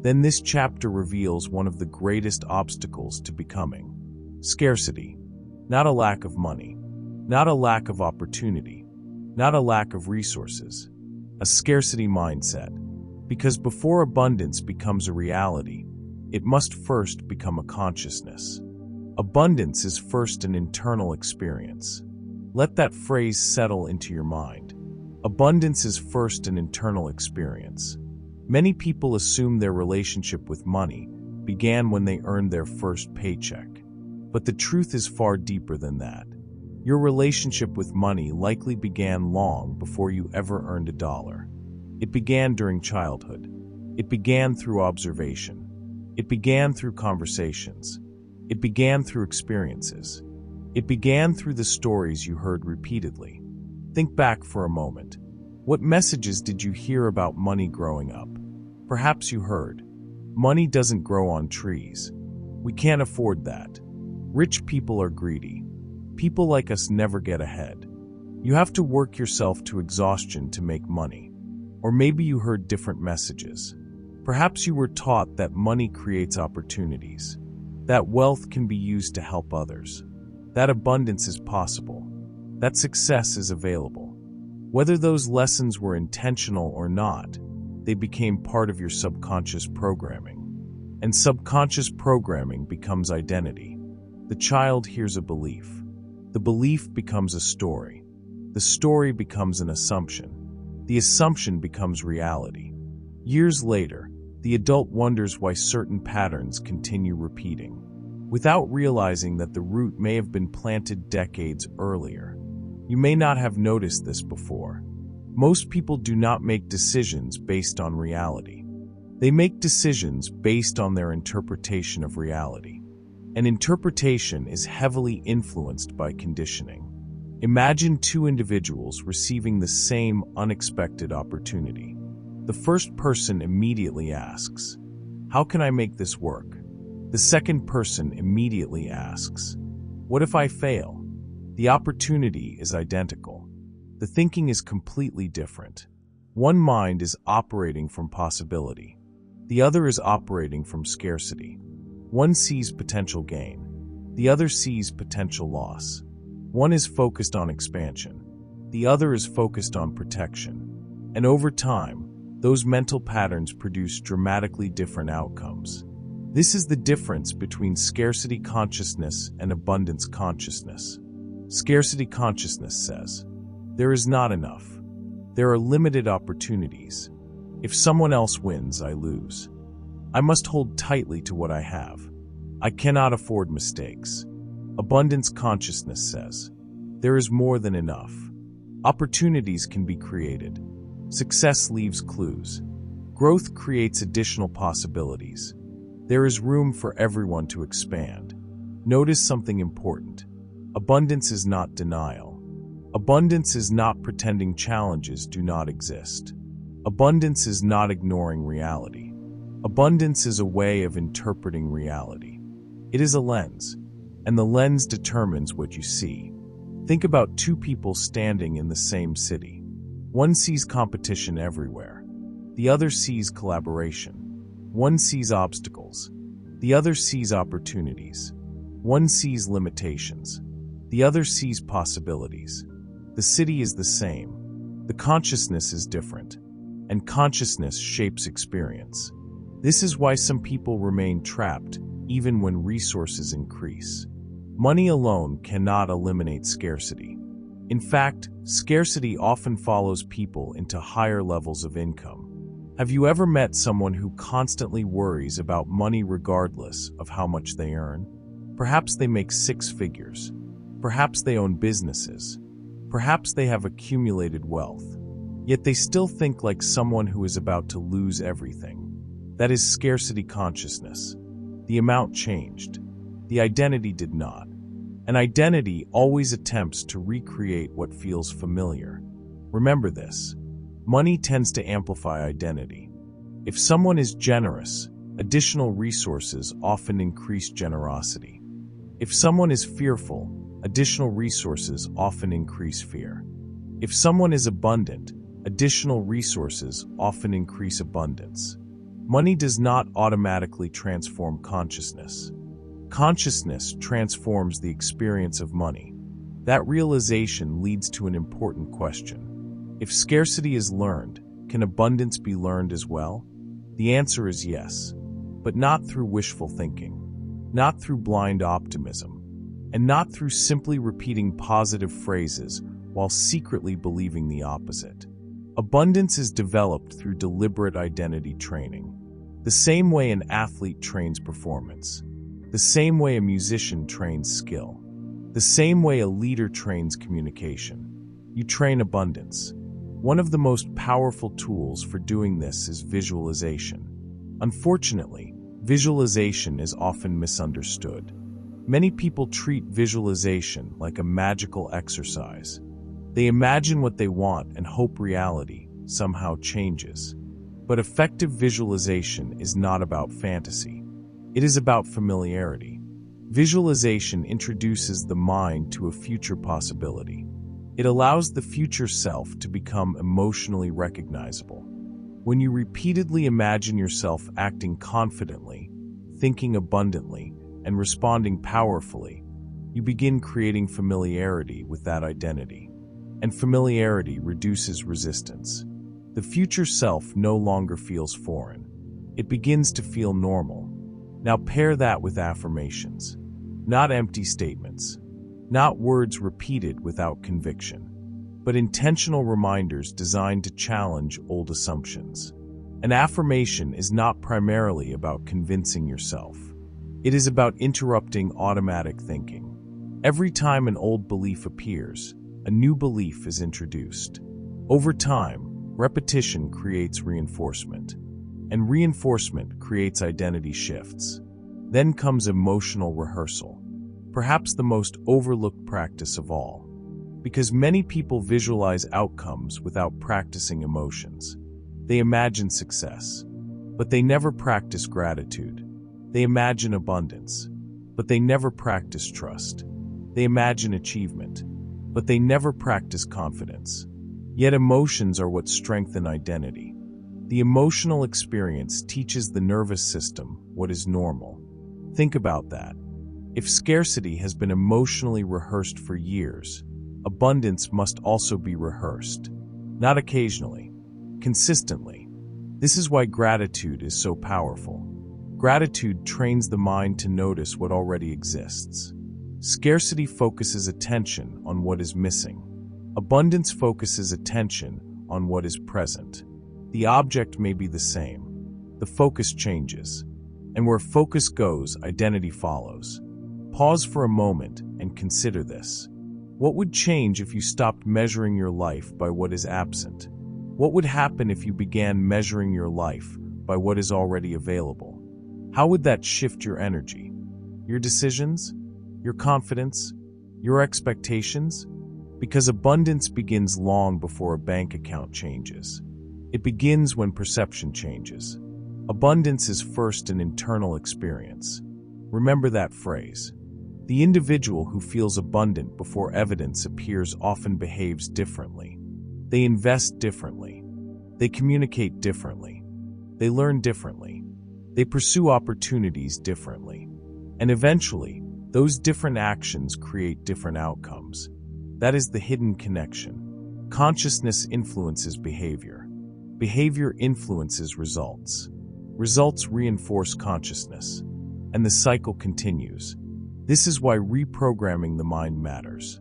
then this chapter reveals one of the greatest obstacles to becoming. Scarcity. Not a lack of money. Not a lack of opportunity. Not a lack of resources. A scarcity mindset. Because before abundance becomes a reality, it must first become a consciousness. Abundance is first an internal experience. Let that phrase settle into your mind. Abundance is first an internal experience. Many people assume their relationship with money began when they earned their first paycheck. But the truth is far deeper than that. Your relationship with money likely began long before you ever earned a dollar. It began during childhood. It began through observation. It began through conversations. It began through experiences. It began through the stories you heard repeatedly. Think back for a moment. What messages did you hear about money growing up? Perhaps you heard, money doesn't grow on trees. We can't afford that. Rich people are greedy. People like us never get ahead. You have to work yourself to exhaustion to make money. Or maybe you heard different messages. Perhaps you were taught that money creates opportunities, that wealth can be used to help others, that abundance is possible, that success is available. Whether those lessons were intentional or not, they became part of your subconscious programming. And subconscious programming becomes identity. The child hears a belief. The belief becomes a story. The story becomes an assumption. The assumption becomes reality. Years later, the adult wonders why certain patterns continue repeating, without realizing that the root may have been planted decades earlier. You may not have noticed this before. Most people do not make decisions based on reality. They make decisions based on their interpretation of reality. And interpretation is heavily influenced by conditioning. Imagine two individuals receiving the same unexpected opportunity. The first person immediately asks, How can I make this work? The second person immediately asks, what if I fail? The opportunity is identical. The thinking is completely different. One mind is operating from possibility. The other is operating from scarcity. One sees potential gain. The other sees potential loss. One is focused on expansion. The other is focused on protection. And over time, those mental patterns produce dramatically different outcomes. This is the difference between scarcity consciousness and abundance consciousness. Scarcity consciousness says, there is not enough. There are limited opportunities. If someone else wins, I lose. I must hold tightly to what I have. I cannot afford mistakes. Abundance consciousness says, there is more than enough. Opportunities can be created. Success leaves clues. Growth creates additional possibilities. There is room for everyone to expand. Notice something important. Abundance is not denial. Abundance is not pretending challenges do not exist. Abundance is not ignoring reality. Abundance is a way of interpreting reality. It is a lens, and the lens determines what you see. Think about two people standing in the same city. One sees competition everywhere. The other sees collaboration. One sees obstacles. The other sees opportunities. One sees limitations. The other sees possibilities. The city is the same. The consciousness is different. And consciousness shapes experience. This is why some people remain trapped even when resources increase. Money alone cannot eliminate scarcity. In fact, scarcity often follows people into higher levels of income. Have you ever met someone who constantly worries about money regardless of how much they earn? Perhaps they make six figures. Perhaps they own businesses. Perhaps they have accumulated wealth. Yet they still think like someone who is about to lose everything. That is scarcity consciousness. The amount changed. The identity did not. An identity always attempts to recreate what feels familiar. Remember this. Money tends to amplify identity. If someone is generous, additional resources often increase generosity. If someone is fearful, additional resources often increase fear. If someone is abundant, additional resources often increase abundance. Money does not automatically transform consciousness. Consciousness transforms the experience of money. That realization leads to an important question. If scarcity is learned, can abundance be learned as well? The answer is yes, but not through wishful thinking, not through blind optimism, and not through simply repeating positive phrases while secretly believing the opposite. Abundance is developed through deliberate identity training, the same way an athlete trains performance, the same way a musician trains skill, the same way a leader trains communication. You train abundance. One of the most powerful tools for doing this is visualization. Unfortunately, visualization is often misunderstood. Many people treat visualization like a magical exercise. They imagine what they want and hope reality somehow changes. But effective visualization is not about fantasy. It is about familiarity. Visualization introduces the mind to a future possibility. It allows the future self to become emotionally recognizable. When you repeatedly imagine yourself acting confidently, thinking abundantly, and responding powerfully, you begin creating familiarity with that identity. And familiarity reduces resistance. The future self no longer feels foreign. It begins to feel normal. Now pair that with affirmations. Not empty statements. Not words repeated without conviction, but intentional reminders designed to challenge old assumptions. An affirmation is not primarily about convincing yourself. It is about interrupting automatic thinking. Every time an old belief appears, a new belief is introduced. Over time, repetition creates reinforcement, and reinforcement creates identity shifts. Then comes emotional rehearsal. Perhaps the most overlooked practice of all, because many people visualize outcomes without practicing emotions. They imagine success. but they never practice gratitude. They imagine abundance, but they never practice trust. They imagine achievement, but they never practice confidence. Yet emotions are what strengthen identity. The emotional experience teaches the nervous system what is normal. Think about that. If scarcity has been emotionally rehearsed for years, abundance must also be rehearsed. Not occasionally, consistently. This is why gratitude is so powerful. Gratitude trains the mind to notice what already exists. Scarcity focuses attention on what is missing. Abundance focuses attention on what is present. The object may be the same. The focus changes. And where focus goes, identity follows. Pause for a moment and consider this. What would change if you stopped measuring your life by what is absent? What would happen if you began measuring your life by what is already available? How would that shift your energy, your decisions, your confidence, your expectations? Because abundance begins long before a bank account changes. It begins when perception changes. Abundance is first an internal experience. Remember that phrase. The individual who feels abundant before evidence appears often behaves differently. They invest differently. They communicate differently. They learn differently. They pursue opportunities differently. And eventually, those different actions create different outcomes. That is the hidden connection. Consciousness influences behavior. Behavior influences results. Results reinforce consciousness. And the cycle continues. This is why reprogramming the mind matters.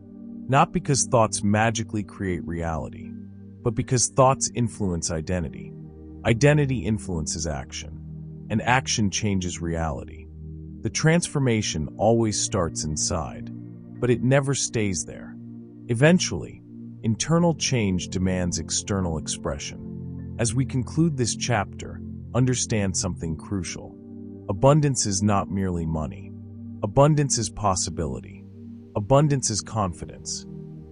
Not because thoughts magically create reality, but because thoughts influence identity. Identity influences action, and action changes reality. The transformation always starts inside, but it never stays there. Eventually, internal change demands external expression. As we conclude this chapter, understand something crucial. Abundance is not merely money. Abundance is possibility. Abundance is confidence.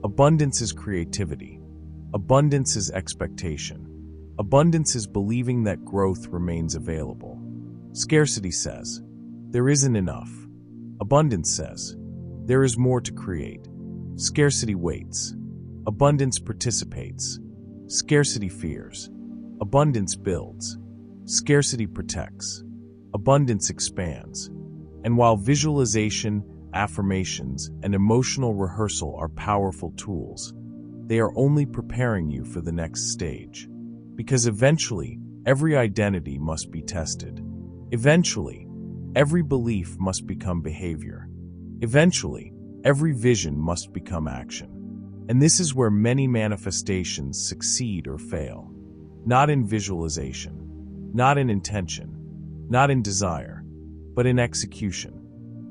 Abundance is creativity. Abundance is expectation. Abundance is believing that growth remains available. Scarcity says, there isn't enough. Abundance says, there is more to create. Scarcity waits. Abundance participates. Scarcity fears. Abundance builds. Scarcity protects. Abundance expands. And while visualization, affirmations, and emotional rehearsal are powerful tools, they are only preparing you for the next stage. Because eventually, every identity must be tested. Eventually, every belief must become behavior. Eventually, every vision must become action. And this is where many manifestations succeed or fail. Not in visualization, not in intention, not in desire, but in execution.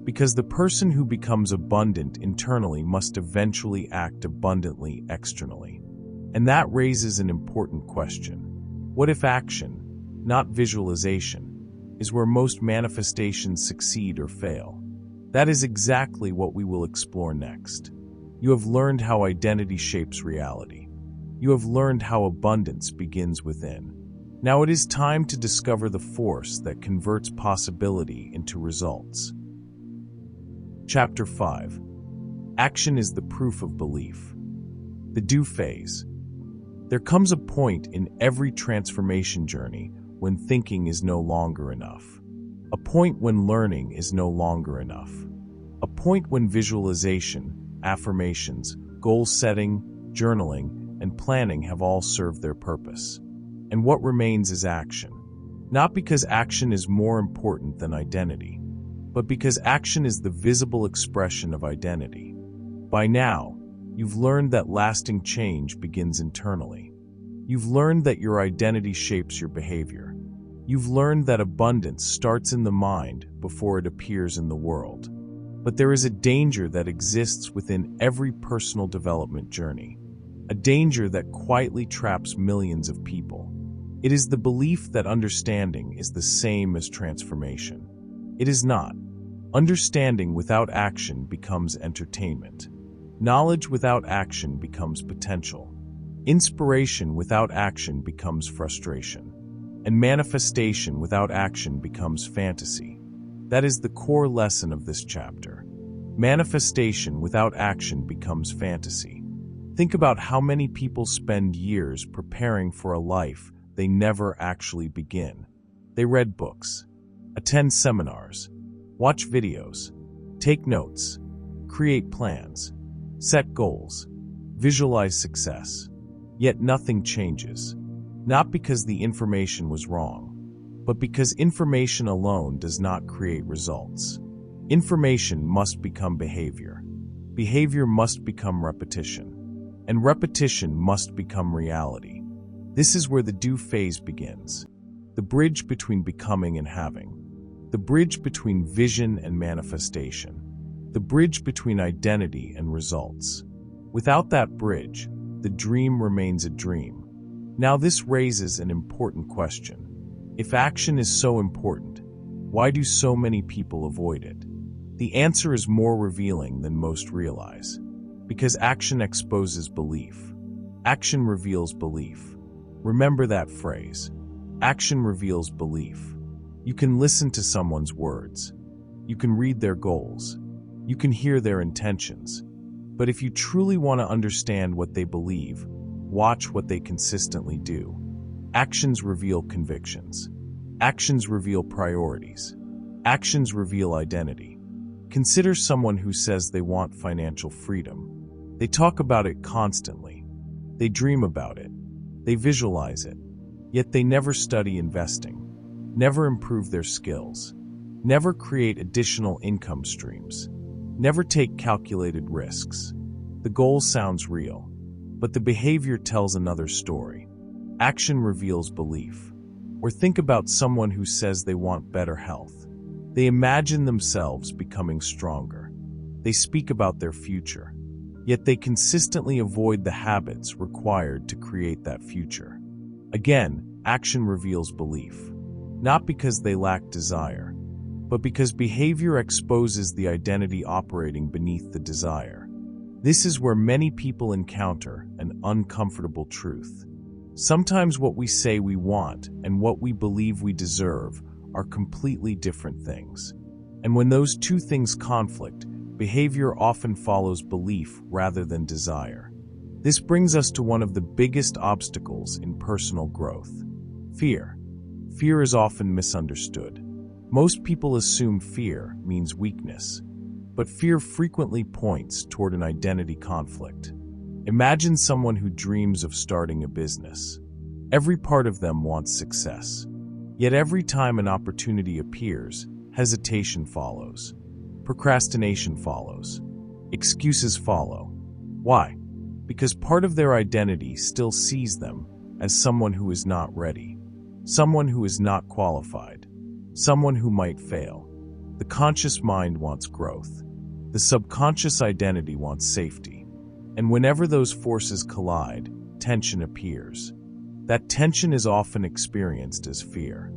Because the person who becomes abundant internally must eventually act abundantly externally. And that raises an important question. What if action, not visualization, is where most manifestations succeed or fail? That is exactly what we will explore next. You have learned how identity shapes reality. You have learned how abundance begins within. Now it is time to discover the force that converts possibility into results. Chapter 5. Action is the proof of belief. The do phase. There comes a point in every transformation journey when thinking is no longer enough. A point when learning is no longer enough. A point when visualization, affirmations, goal setting, journaling, and planning have all served their purpose. And what remains is action. Not because action is more important than identity, but because action is the visible expression of identity. By now, you've learned that lasting change begins internally. You've learned that your identity shapes your behavior. You've learned that abundance starts in the mind before it appears in the world. But there is a danger that exists within every personal development journey. A danger that quietly traps millions of people. It is the belief that understanding is the same as transformation. It is not. Understanding without action becomes entertainment. Knowledge without action becomes potential. Inspiration without action becomes frustration. and manifestation without action becomes fantasy. That is the core lesson of this chapter. Manifestation without action becomes fantasy. Think about how many people spend years preparing for a life they never actually begin. They read books, attend seminars, watch videos, take notes, create plans, set goals, visualize success. Yet nothing changes. Not because the information was wrong, but because information alone does not create results. Information must become behavior. Behavior must become repetition. And repetition must become reality. This is where the do phase begins. The bridge between becoming and having. The bridge between vision and manifestation. The bridge between identity and results. Without that bridge, the dream remains a dream. Now this raises an important question. If action is so important, why do so many people avoid it? The answer is more revealing than most realize. Because action exposes belief. Action reveals belief. Remember that phrase. Action reveals belief. You can listen to someone's words. You can read their goals. You can hear their intentions. But if you truly want to understand what they believe, watch what they consistently do. Actions reveal convictions. Actions reveal priorities. Actions reveal identity. Consider someone who says they want financial freedom. They talk about it constantly. They dream about it. They visualize it. Yet they never study investing, never improve their skills, never create additional income streams, never take calculated risks. The goal sounds real, but the behavior tells another story. Action reveals belief. Or think about someone who says they want better health. They imagine themselves becoming stronger. They speak about their future. Yet they consistently avoid the habits required to create that future. Again, action reveals belief. Not because they lack desire, but because behavior exposes the identity operating beneath the desire. This is where many people encounter an uncomfortable truth. Sometimes what we say we want and what we believe we deserve are completely different things. And when those two things conflict, behavior often follows belief rather than desire. This brings us to one of the biggest obstacles in personal growth: fear. Fear is often misunderstood. Most people assume fear means weakness, but fear frequently points toward an identity conflict. Imagine someone who dreams of starting a business. Every part of them wants success. Yet every time an opportunity appears, hesitation follows. Procrastination follows. Excuses follow. Why? Because part of their identity still sees them as someone who is not ready, someone who is not qualified, someone who might fail. The conscious mind wants growth. The subconscious identity wants safety. And whenever those forces collide, tension appears. That tension is often experienced as fear.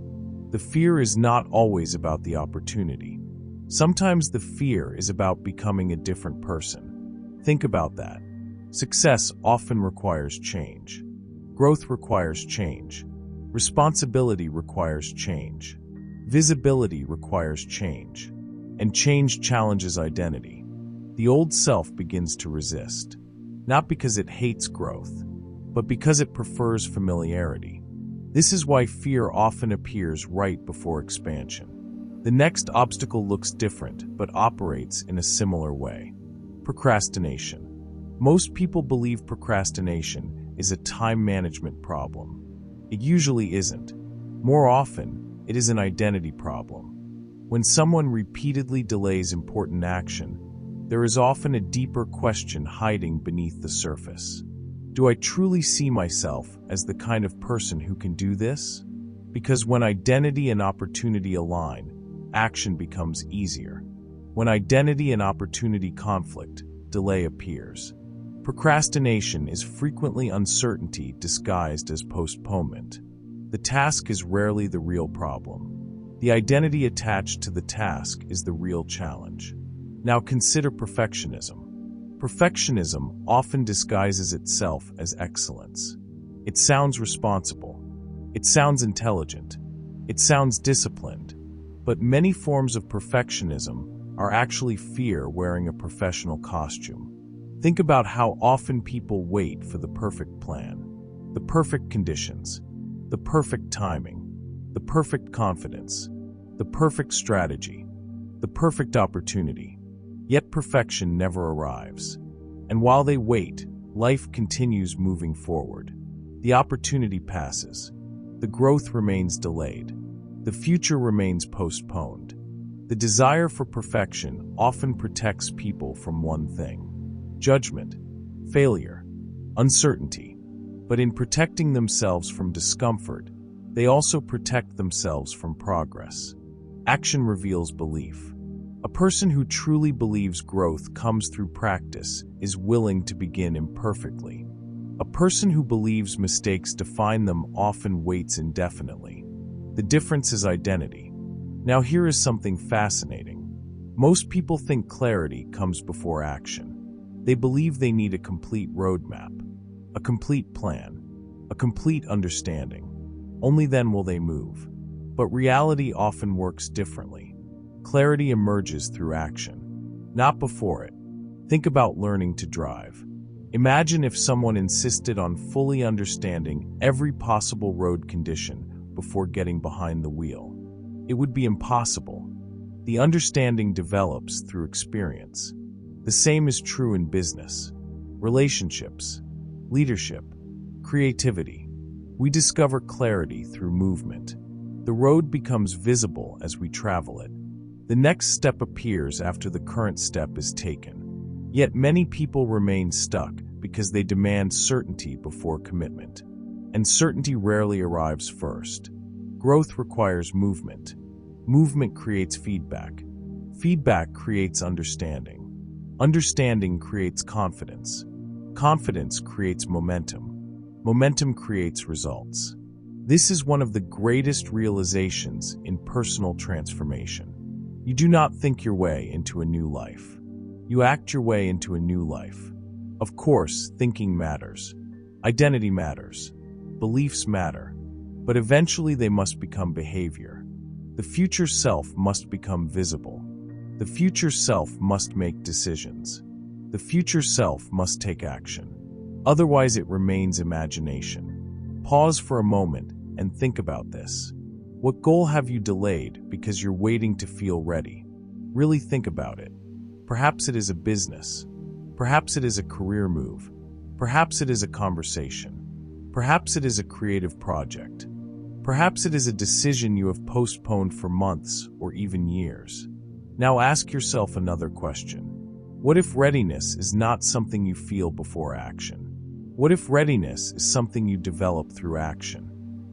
The fear is not always about the opportunity. Sometimes the fear is about becoming a different person. Think about that. Success often requires change. Growth requires change. Responsibility requires change. Visibility requires change. And change challenges identity. The old self begins to resist, not because it hates growth, but because it prefers familiarity. This is why fear often appears right before expansion. The next obstacle looks different, but operates in a similar way. Procrastination. Most people believe procrastination is a time management problem. It usually isn't. More often, it is an identity problem. When someone repeatedly delays important action, there is often a deeper question hiding beneath the surface. Do I truly see myself as the kind of person who can do this? Because when identity and opportunity align, action becomes easier. When identity and opportunity conflict, delay appears. Procrastination is frequently uncertainty disguised as postponement. The task is rarely the real problem. The identity attached to the task is the real challenge. Now consider perfectionism. Perfectionism often disguises itself as excellence. It sounds responsible, It sounds intelligent. It sounds disciplined. But many forms of perfectionism are actually fear wearing a professional costume. Think about how often people wait for the perfect plan, the perfect conditions, the perfect timing, the perfect confidence, the perfect strategy, the perfect opportunity. Yet perfection never arrives. And while they wait, life continues moving forward. The opportunity passes. The growth remains delayed. The future remains postponed. The desire for perfection often protects people from one thing: judgment, failure, uncertainty. But in protecting themselves from discomfort, they also protect themselves from progress. Action reveals belief. A person who truly believes growth comes through practice is willing to begin imperfectly. A person who believes mistakes define them often waits indefinitely. The difference is identity. Now here is something fascinating. Most people think clarity comes before action. They believe they need a complete roadmap, a complete plan, a complete understanding. Only then will they move. But reality often works differently. Clarity emerges through action, not before it. Think about learning to drive. Imagine if someone insisted on fully understanding every possible road condition before getting behind the wheel. It would be impossible. The understanding develops through experience. The same is true in business, relationships, leadership, creativity. We discover clarity through movement. The road becomes visible as we travel it. The next step appears after the current step is taken. Yet many people remain stuck because they demand certainty before commitment. And certainty rarely arrives first. Growth requires movement. Movement creates feedback. Feedback creates understanding. Understanding creates confidence. Confidence creates momentum. Momentum creates results. This is one of the greatest realizations in personal transformation. You do not think your way into a new life. You act your way into a new life. Of course, thinking matters. Identity matters. Beliefs matter. But eventually they must become behavior. The future self must become visible. The future self must make decisions. The future self must take action. Otherwise it remains imagination. Pause for a moment and think about this. What goal have you delayed because you're waiting to feel ready? Really think about it. Perhaps it is a business. Perhaps it is a career move. Perhaps it is a conversation. Perhaps it is a creative project. Perhaps it is a decision you have postponed for months or even years. Now ask yourself another question. What if readiness is not something you feel before action? What if readiness is something you develop through action?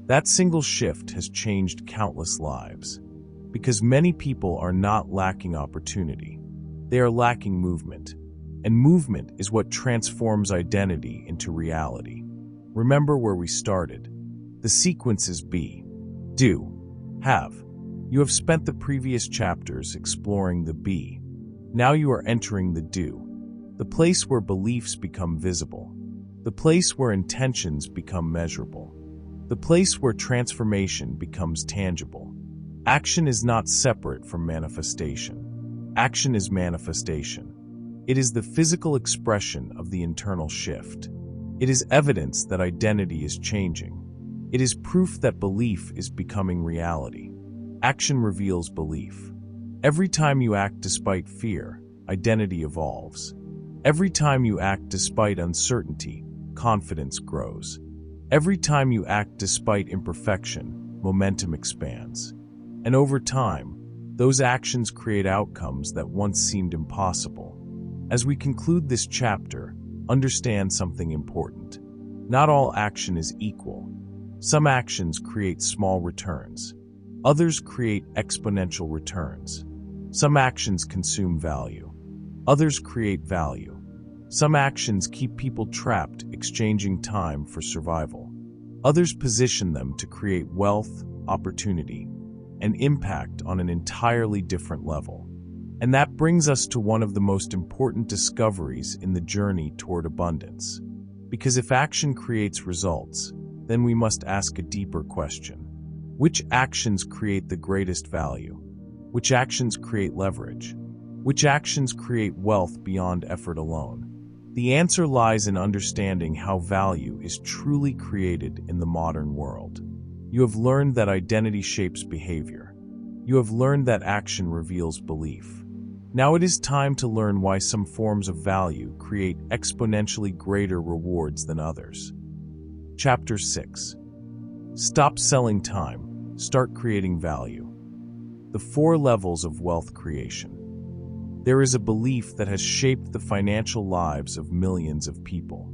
That single shift has changed countless lives. Because many people are not lacking opportunity. They are lacking movement. And movement is what transforms identity into reality. Remember where we started. The sequence is be, do, have. You have spent the previous chapters exploring the be. Now you are entering the do. The place where beliefs become visible. The place where intentions become measurable. The place where transformation becomes tangible. Action is not separate from manifestation. Action is manifestation. It is the physical expression of the internal shift. It is evidence that identity is changing. It is proof that belief is becoming reality. Action reveals belief. Every time you act despite fear, identity evolves. Every time you act despite uncertainty, confidence grows. Every time you act despite imperfection, momentum expands. And over time, those actions create outcomes that once seemed impossible. As we conclude this chapter, understand something important. Not all action is equal. Some actions create small returns. Others create exponential returns. Some actions consume value. Others create value. Some actions keep people trapped, exchanging time for survival. Others position them to create wealth, opportunity, and impact on an entirely different level. And that brings us to one of the most important discoveries in the journey toward abundance. Because if action creates results, then we must ask a deeper question. Which actions create the greatest value? Which actions create leverage? Which actions create wealth beyond effort alone? The answer lies in understanding how value is truly created in the modern world. You have learned that identity shapes behavior. You have learned that action reveals belief. Now it is time to learn why some forms of value create exponentially greater rewards than others. Chapter 6. Stop selling time, start creating value. The 4 levels of wealth creation. There is a belief that has shaped the financial lives of millions of people.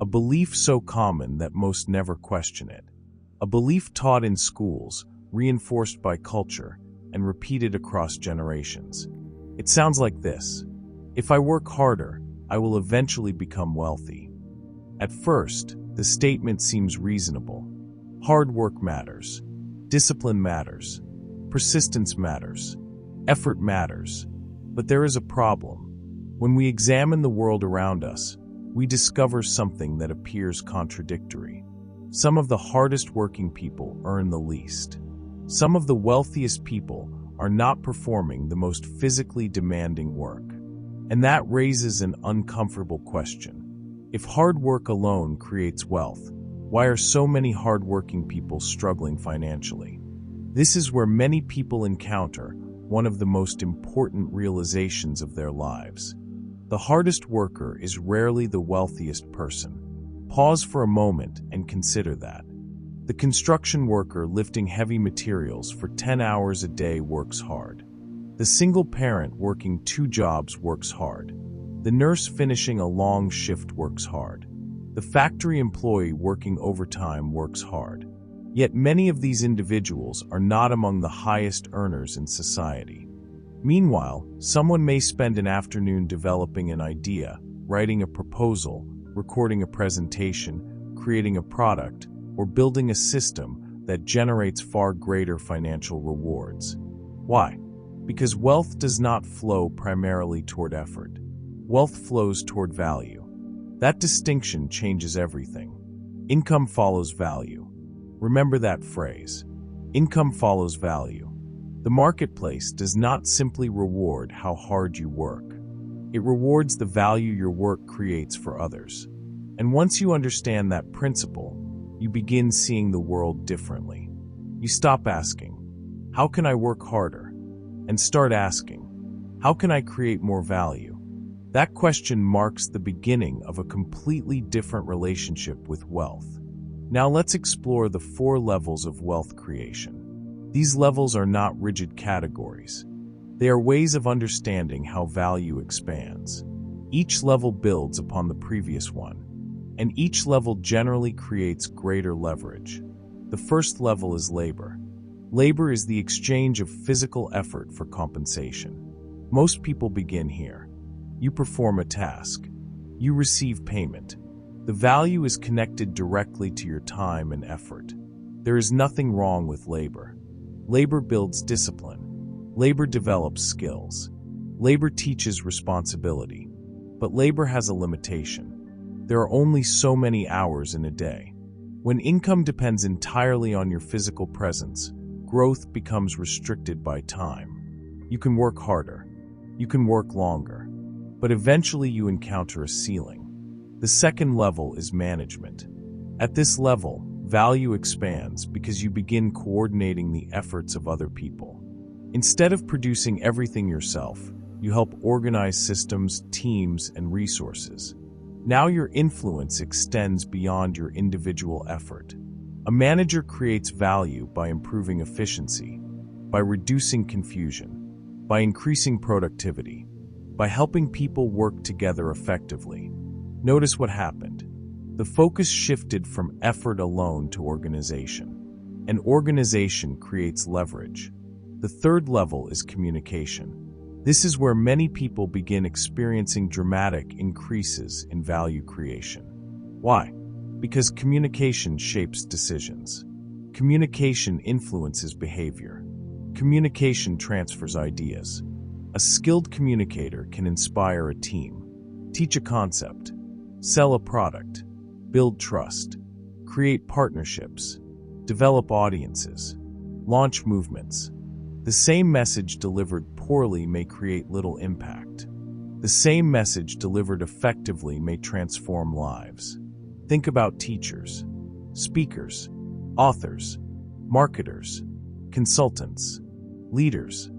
A belief so common that most never question it. A belief taught in schools, reinforced by culture, and repeated across generations. It sounds like this: if I work harder, I will eventually become wealthy. At first, the statement seems reasonable. Hard work matters. Discipline matters. Persistence matters. Effort matters. But there is a problem. When we examine the world around us, we discover something that appears contradictory. Some of the hardest working people earn the least. Some of the wealthiest people are not performing the most physically demanding work. And that raises an uncomfortable question. If hard work alone creates wealth, why are so many hardworking people struggling financially? This is where many people encounter one of the most important realizations of their lives. The hardest worker is rarely the wealthiest person. Pause for a moment and consider that. The construction worker lifting heavy materials for 10 hours a day works hard. The single parent working 2 jobs works hard. The nurse finishing a long shift works hard. The factory employee working overtime works hard. Yet many of these individuals are not among the highest earners in society. Meanwhile, someone may spend an afternoon developing an idea, writing a proposal, recording a presentation, creating a product, or building a system that generates far greater financial rewards. Why? Because wealth does not flow primarily toward effort. Wealth flows toward value. That distinction changes everything. Income follows value. Remember that phrase. Income follows value. The marketplace does not simply reward how hard you work. It rewards the value your work creates for others. And once you understand that principle, you begin seeing the world differently. You stop asking, how can I work harder? And start asking, how can I create more value? That question marks the beginning of a completely different relationship with wealth. Now let's explore the 4 levels of wealth creation. These levels are not rigid categories. They are ways of understanding how value expands. Each level builds upon the previous one, and each level generally creates greater leverage. The first level is labor. Labor is the exchange of physical effort for compensation. Most people begin here. You perform a task. You receive payment. The value is connected directly to your time and effort. There is nothing wrong with labor. Labor builds discipline. Labor develops skills. Labor teaches responsibility. But labor has a limitation. There are only so many hours in a day. When income depends entirely on your physical presence, growth becomes restricted by time. You can work harder. You can work longer. But eventually you encounter a ceiling. The second level is management. At this level, value expands because you begin coordinating the efforts of other people. Instead of producing everything yourself, you help organize systems, teams, and resources. Now your influence extends beyond your individual effort. A manager creates value by improving efficiency, by reducing confusion, by increasing productivity, by helping people work together effectively. Notice what happened. The focus shifted from effort alone to organization. And organization creates leverage. The third level is communication. This is where many people begin experiencing dramatic increases in value creation. Why? Because communication shapes decisions. Communication influences behavior. Communication transfers ideas. A skilled communicator can inspire a team, teach a concept, sell a product, build trust, create partnerships, develop audiences, launch movements. The same message delivered poorly may create little impact. The same message delivered effectively may transform lives. Think about teachers, speakers, authors, marketers, consultants, leaders.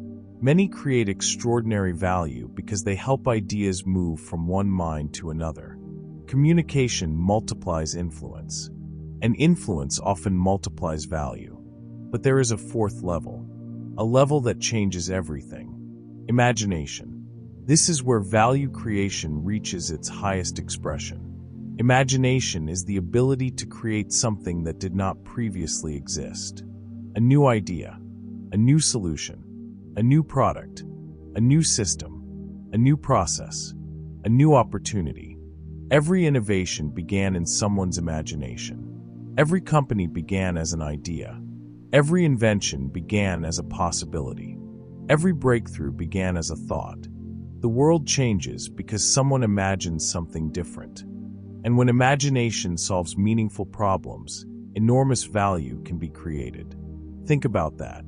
Many create extraordinary value because they help ideas move from one mind to another. Communication multiplies influence, and influence often multiplies value. But there is a fourth level, a level that changes everything: imagination. This is where value creation reaches its highest expression. Imagination is the ability to create something that did not previously exist. A new idea, a new solution, a new product, a new system, a new process, a new opportunity. Every innovation began in someone's imagination. Every company began as an idea. Every invention began as a possibility. Every breakthrough began as a thought. The world changes because someone imagines something different. And when imagination solves meaningful problems, enormous value can be created. Think about that.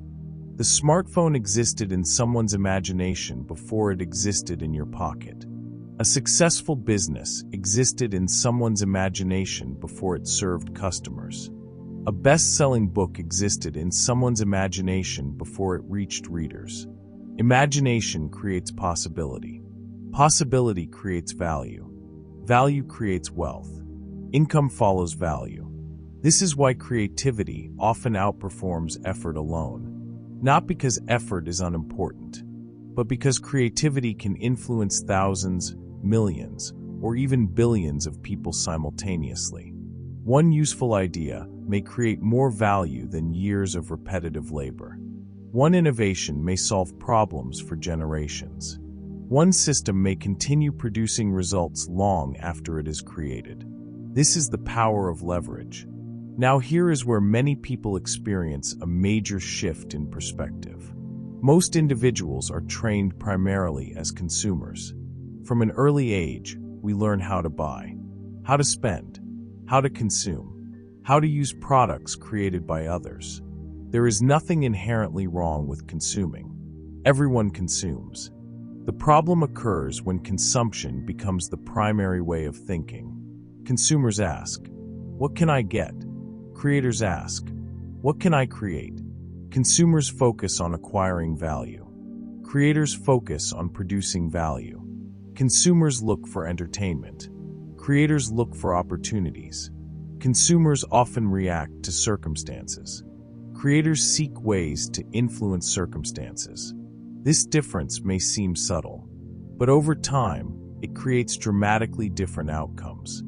The smartphone existed in someone's imagination before it existed in your pocket. A successful business existed in someone's imagination before it served customers. A best-selling book existed in someone's imagination before it reached readers. Imagination creates possibility. Possibility creates value. Value creates wealth. Income follows value. This is why creativity often outperforms effort alone. Not because effort is unimportant, but because creativity can influence thousands, millions, or even billions of people simultaneously. One useful idea may create more value than years of repetitive labor. One innovation may solve problems for generations. One system may continue producing results long after it is created. This is the power of leverage. Now here is where many people experience a major shift in perspective. Most individuals are trained primarily as consumers. From an early age, we learn how to buy, how to spend, how to consume, how to use products created by others. There is nothing inherently wrong with consuming. Everyone consumes. The problem occurs when consumption becomes the primary way of thinking. Consumers ask, "What can I get?" Creators ask, "What can I create?" Consumers focus on acquiring value. Creators focus on producing value. Consumers look for entertainment. Creators look for opportunities. Consumers often react to circumstances. Creators seek ways to influence circumstances. This difference may seem subtle, but over time, it creates dramatically different outcomes.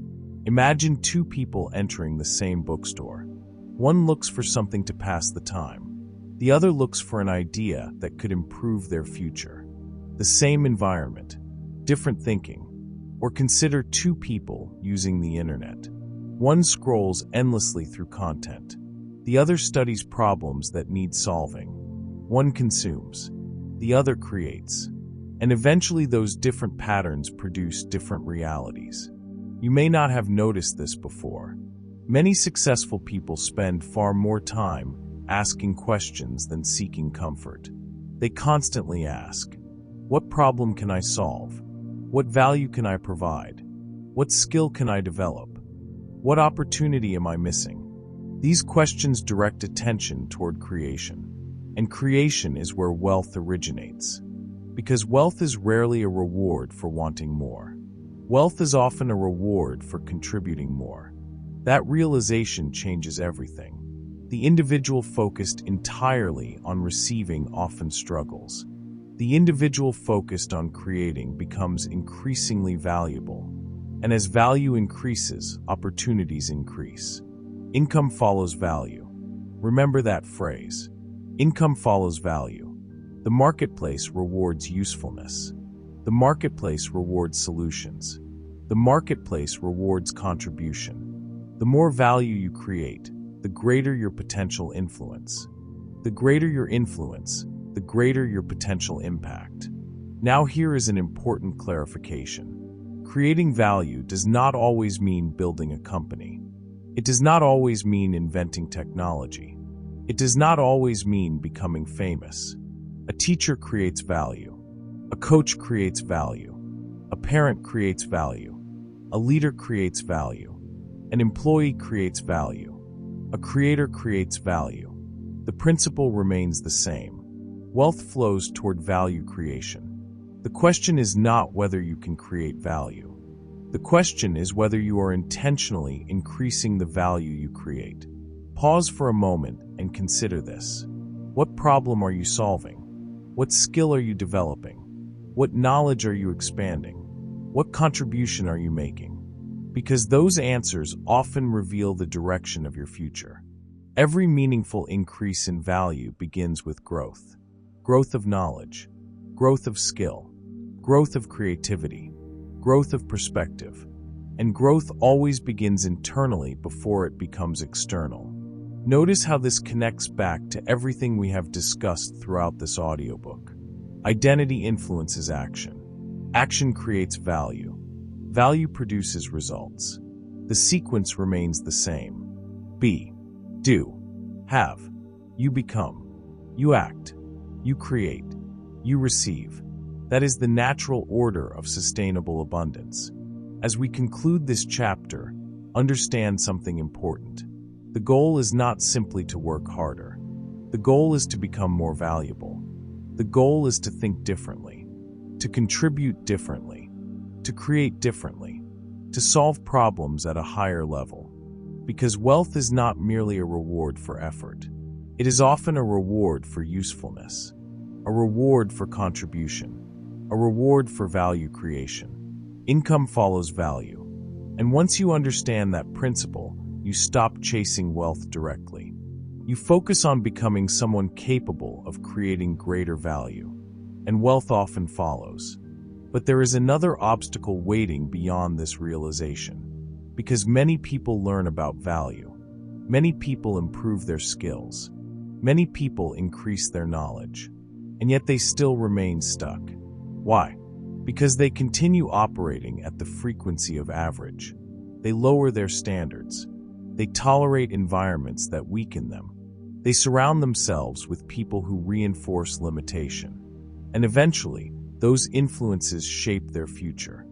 Imagine two people entering the same bookstore. One looks for something to pass the time. The other looks for an idea that could improve their future. The same environment, different thinking. Or consider two people using the internet. One scrolls endlessly through content. The other studies problems that need solving. One consumes. The other creates. And eventually those different patterns produce different realities. You may not have noticed this before. Many successful people spend far more time asking questions than seeking comfort. They constantly ask, "What problem can I solve? What value can I provide? What skill can I develop? What opportunity am I missing?" These questions direct attention toward creation. And creation is where wealth originates. Because wealth is rarely a reward for wanting more. Wealth is often a reward for contributing more. That realization changes everything. The individual focused entirely on receiving often struggles. The individual focused on creating becomes increasingly valuable. And as value increases, opportunities increase. Income follows value. Remember that phrase. Income follows value. The marketplace rewards usefulness. The marketplace rewards solutions. The marketplace rewards contribution. The more value you create, the greater your potential influence. The greater your influence, the greater your potential impact. Now here is an important clarification. Creating value does not always mean building a company. It does not always mean inventing technology. It does not always mean becoming famous. A teacher creates value. A coach creates value. A parent creates value. A leader creates value. An employee creates value. A creator creates value. The principle remains the same. Wealth flows toward value creation. The question is not whether you can create value. The question is whether you are intentionally increasing the value you create. Pause for a moment and consider this. What problem are you solving? What skill are you developing? What knowledge are you expanding? What contribution are you making? Because those answers often reveal the direction of your future. Every meaningful increase in value begins with growth. Growth of knowledge, growth of skill, growth of creativity, growth of perspective, and growth always begins internally before it becomes external. Notice how this connects back to everything we have discussed throughout this audiobook. Identity influences action. Action creates value. Value produces results. The sequence remains the same. Be, do, have, you become, you act, you create, you receive. That is the natural order of sustainable abundance. As we conclude this chapter, understand something important. The goal is not simply to work harder. The goal is to become more valuable. The goal is to think differently, to contribute differently, to create differently, to solve problems at a higher level. Because wealth is not merely a reward for effort. It is often a reward for usefulness, a reward for contribution, a reward for value creation. Income follows value. And once you understand that principle, you stop chasing wealth directly. You focus on becoming someone capable of creating greater value. And wealth often follows. But there is another obstacle waiting beyond this realization. Because many people learn about value. Many people improve their skills. Many people increase their knowledge. And yet they still remain stuck. Why? Because they continue operating at the frequency of average. They lower their standards. They tolerate environments that weaken them. They surround themselves with people who reinforce limitation. And eventually, those influences shape their future.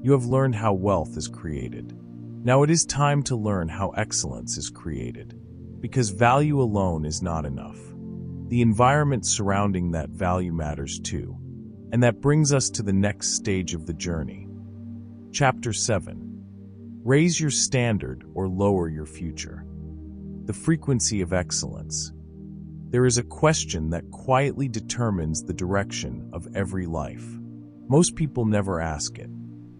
You have learned how wealth is created. Now it is time to learn how excellence is created. Because value alone is not enough. The environment surrounding that value matters too. And that brings us to the next stage of the journey. Chapter 7. Raise your standard or lower your future. The frequency of excellence. There is a question that quietly determines the direction of every life. Most people never ask it,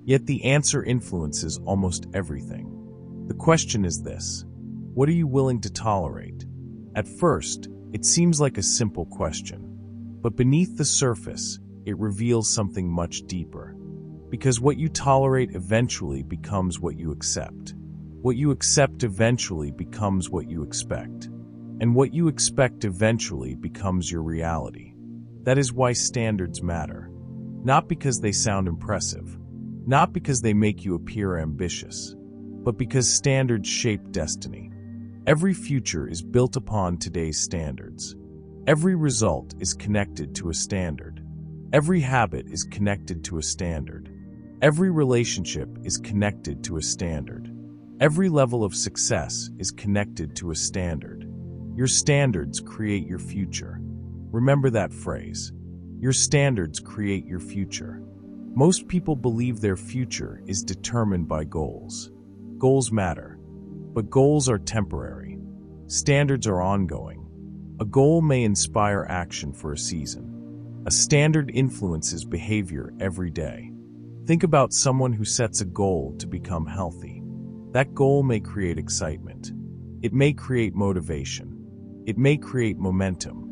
yet the answer influences almost everything. The question is this: what are you willing to tolerate? At first, it seems like a simple question, but beneath the surface, it reveals something much deeper. Because what you tolerate eventually becomes what you accept. What you accept eventually becomes what you expect. And what you expect eventually becomes your reality. That is why standards matter. Not because they sound impressive. Not because they make you appear ambitious. But because standards shape destiny. Every future is built upon today's standards. Every result is connected to a standard. Every habit is connected to a standard. Every relationship is connected to a standard. Every level of success is connected to a standard. Your standards create your future. Remember that phrase. Your standards create your future. Most people believe their future is determined by goals. Goals matter, but goals are temporary. Standards are ongoing. A goal may inspire action for a season. A standard influences behavior every day. Think about someone who sets a goal to become healthy. That goal may create excitement. It may create motivation. It may create momentum.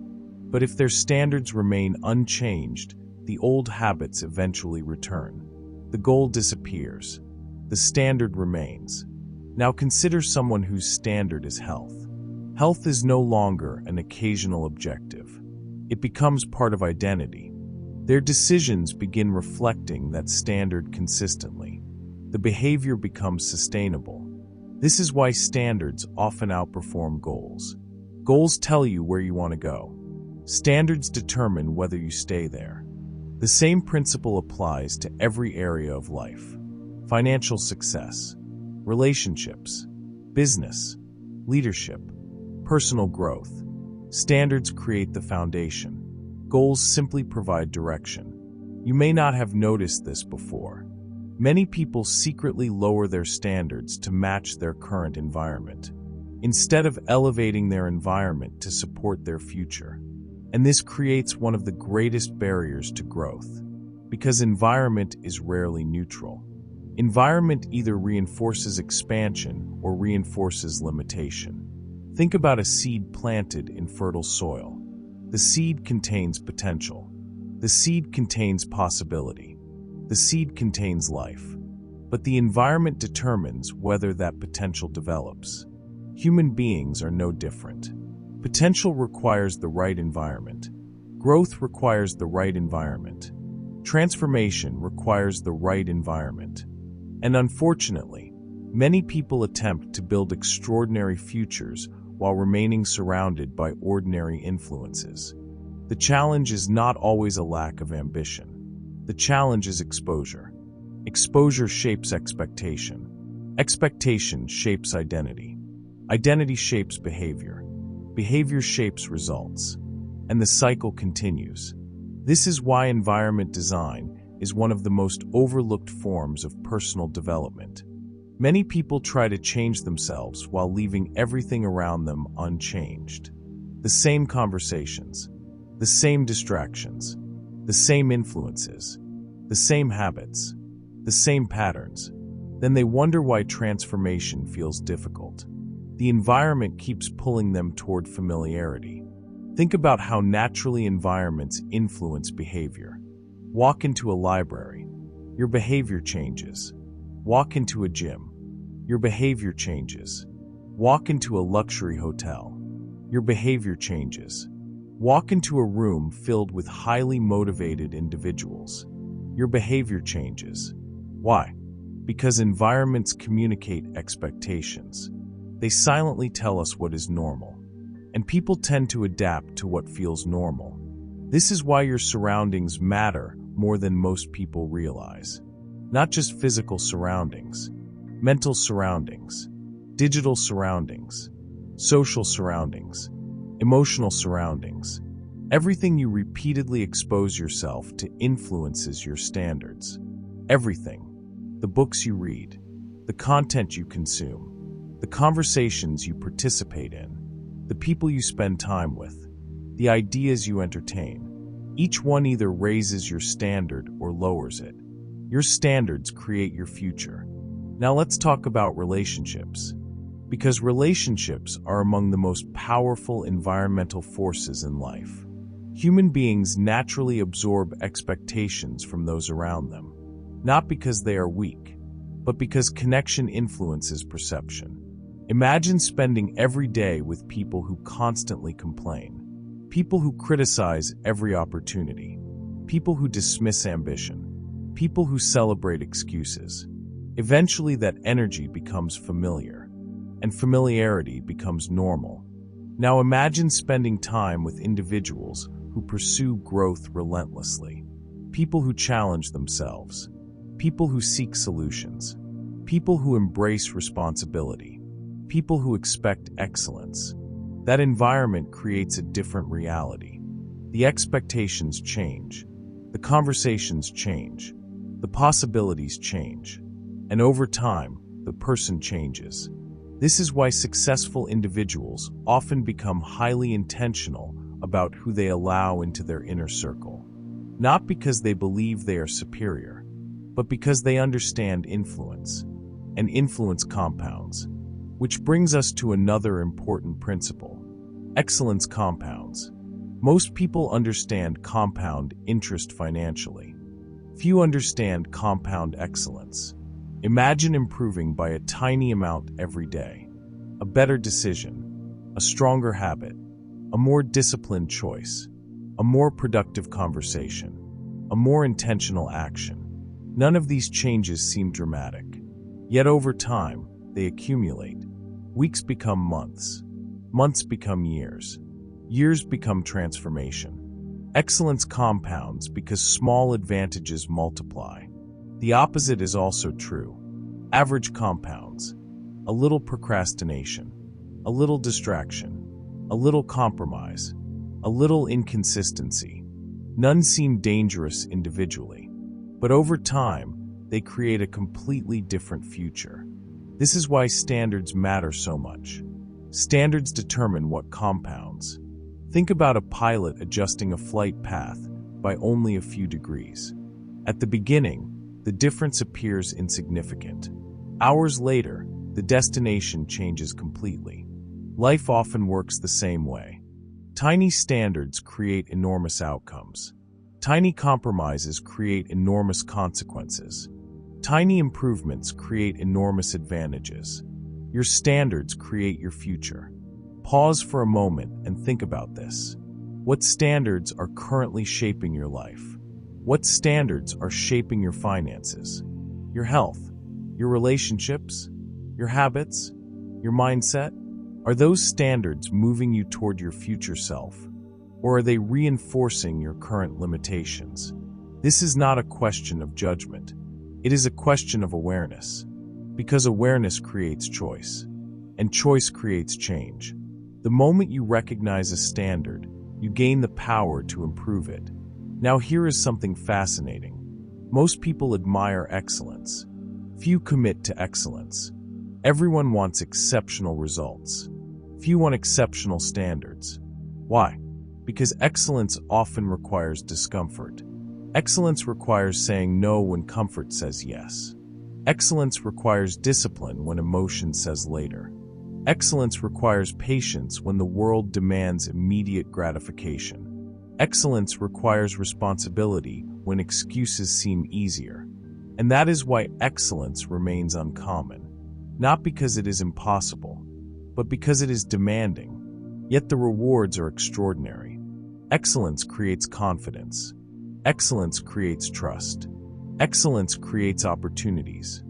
But if their standards remain unchanged, the old habits eventually return. The goal disappears. The standard remains. Now consider someone whose standard is health. Health is no longer an occasional objective. It becomes part of identity. Their decisions begin reflecting that standard consistently. The behavior becomes sustainable. This is why standards often outperform goals. Goals tell you where you want to go. Standards determine whether you stay there. The same principle applies to every area of life: financial success, relationships, business, leadership, personal growth. Standards create the foundation. Goals simply provide direction. You may not have noticed this before. Many people secretly lower their standards to match their current environment, instead of elevating their environment to support their future. And this creates one of the greatest barriers to growth, because environment is rarely neutral. Environment either reinforces expansion or reinforces limitation. Think about a seed planted in fertile soil. The seed contains potential. The seed contains possibility. The seed contains life. But the environment determines whether that potential develops. Human beings are no different. Potential requires the right environment. Growth requires the right environment. Transformation requires the right environment. And unfortunately, many people attempt to build extraordinary futures while remaining surrounded by ordinary influences. The challenge is not always a lack of ambition. The challenge is exposure. Exposure shapes expectation. Expectation shapes identity. Identity shapes behavior. Behavior shapes results. And the cycle continues. This is why environment design is one of the most overlooked forms of personal development. Many people try to change themselves while leaving everything around them unchanged. The same conversations, the same distractions, the same influences, the same habits, the same patterns. Then they wonder why transformation feels difficult. The environment keeps pulling them toward familiarity. Think about how naturally environments influence behavior. Walk into a library, your behavior changes. Walk into a gym, your behavior changes. Walk into a luxury hotel, your behavior changes. Walk into a room filled with highly motivated individuals, your behavior changes. Why? Because environments communicate expectations. They silently tell us what is normal, and people tend to adapt to what feels normal. This is why your surroundings matter more than most people realize. Not just physical surroundings, mental surroundings, digital surroundings, social surroundings, emotional surroundings. Everything you repeatedly expose yourself to influences your standards. Everything. The books you read, the content you consume, the conversations you participate in, the people you spend time with, the ideas you entertain. Each one either raises your standard or lowers it. Your standards create your future. Now let's talk about relationships. Because relationships are among the most powerful environmental forces in life. Human beings naturally absorb expectations from those around them, not because they are weak, but because connection influences perception. Imagine spending every day with people who constantly complain, people who criticize every opportunity, people who dismiss ambition, people who celebrate excuses. Eventually that energy becomes familiar, and familiarity becomes normal. Now imagine spending time with individuals who pursue growth relentlessly, people who challenge themselves, people who seek solutions, people who embrace responsibility, people who expect excellence. That environment creates a different reality. The expectations change, the conversations change, the possibilities change, and over time, the person changes. This is why successful individuals often become highly intentional about who they allow into their inner circle. Not because they believe they are superior, but because they understand influence, and influence compounds. Which brings us to another important principle. Excellence compounds. Most people understand compound interest financially. Few understand compound excellence. Imagine improving by a tiny amount every day. A better decision, a stronger habit, a more disciplined choice, a more productive conversation, a more intentional action. None of these changes seem dramatic. Yet over time, they accumulate. Weeks become months. Months become years. Years become transformation. Excellence compounds because small advantages multiply. The opposite is also true. Average compounds. A little procrastination. A little distraction. A little compromise. A little inconsistency. None seem dangerous individually, but over time, they create a completely different future. This is why standards matter so much. Standards determine what compounds. Think about a pilot adjusting a flight path by only a few degrees. At the beginning, the difference appears insignificant. Hours later, the destination changes completely. Life often works the same way. Tiny standards create enormous outcomes. Tiny compromises create enormous consequences. Tiny improvements create enormous advantages. Your standards create your future. Pause for a moment and think about this. What standards are currently shaping your life? What standards are shaping your finances, your health, your relationships, your habits, your mindset? Are those standards moving you toward your future self, or are they reinforcing your current limitations? This is not a question of judgment. It is a question of awareness, because awareness creates choice, and choice creates change. The moment you recognize a standard, you gain the power to improve it. Now here is something fascinating. Most people admire excellence. Few commit to excellence. Everyone wants exceptional results. Few want exceptional standards. Why? Because excellence often requires discomfort. Excellence requires saying no when comfort says yes. Excellence requires discipline when emotion says later. Excellence requires patience when the world demands immediate gratification. Excellence requires responsibility when excuses seem easier. And that is why excellence remains uncommon. Not because it is impossible, but because it is demanding. Yet the rewards are extraordinary. Excellence creates confidence. Excellence creates trust. Excellence creates opportunities.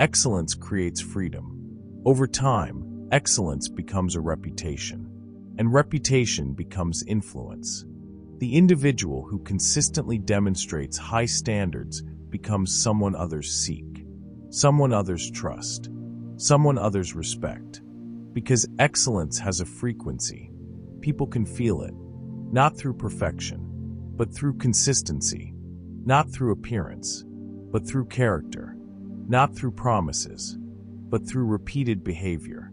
Excellence creates freedom. Over time, excellence becomes a reputation, and reputation becomes influence. The individual who consistently demonstrates high standards becomes someone others seek, someone others trust, someone others respect. Because excellence has a frequency, people can feel it, not through perfection, but through consistency, not through appearance, but through character, not through promises, but through repeated behavior.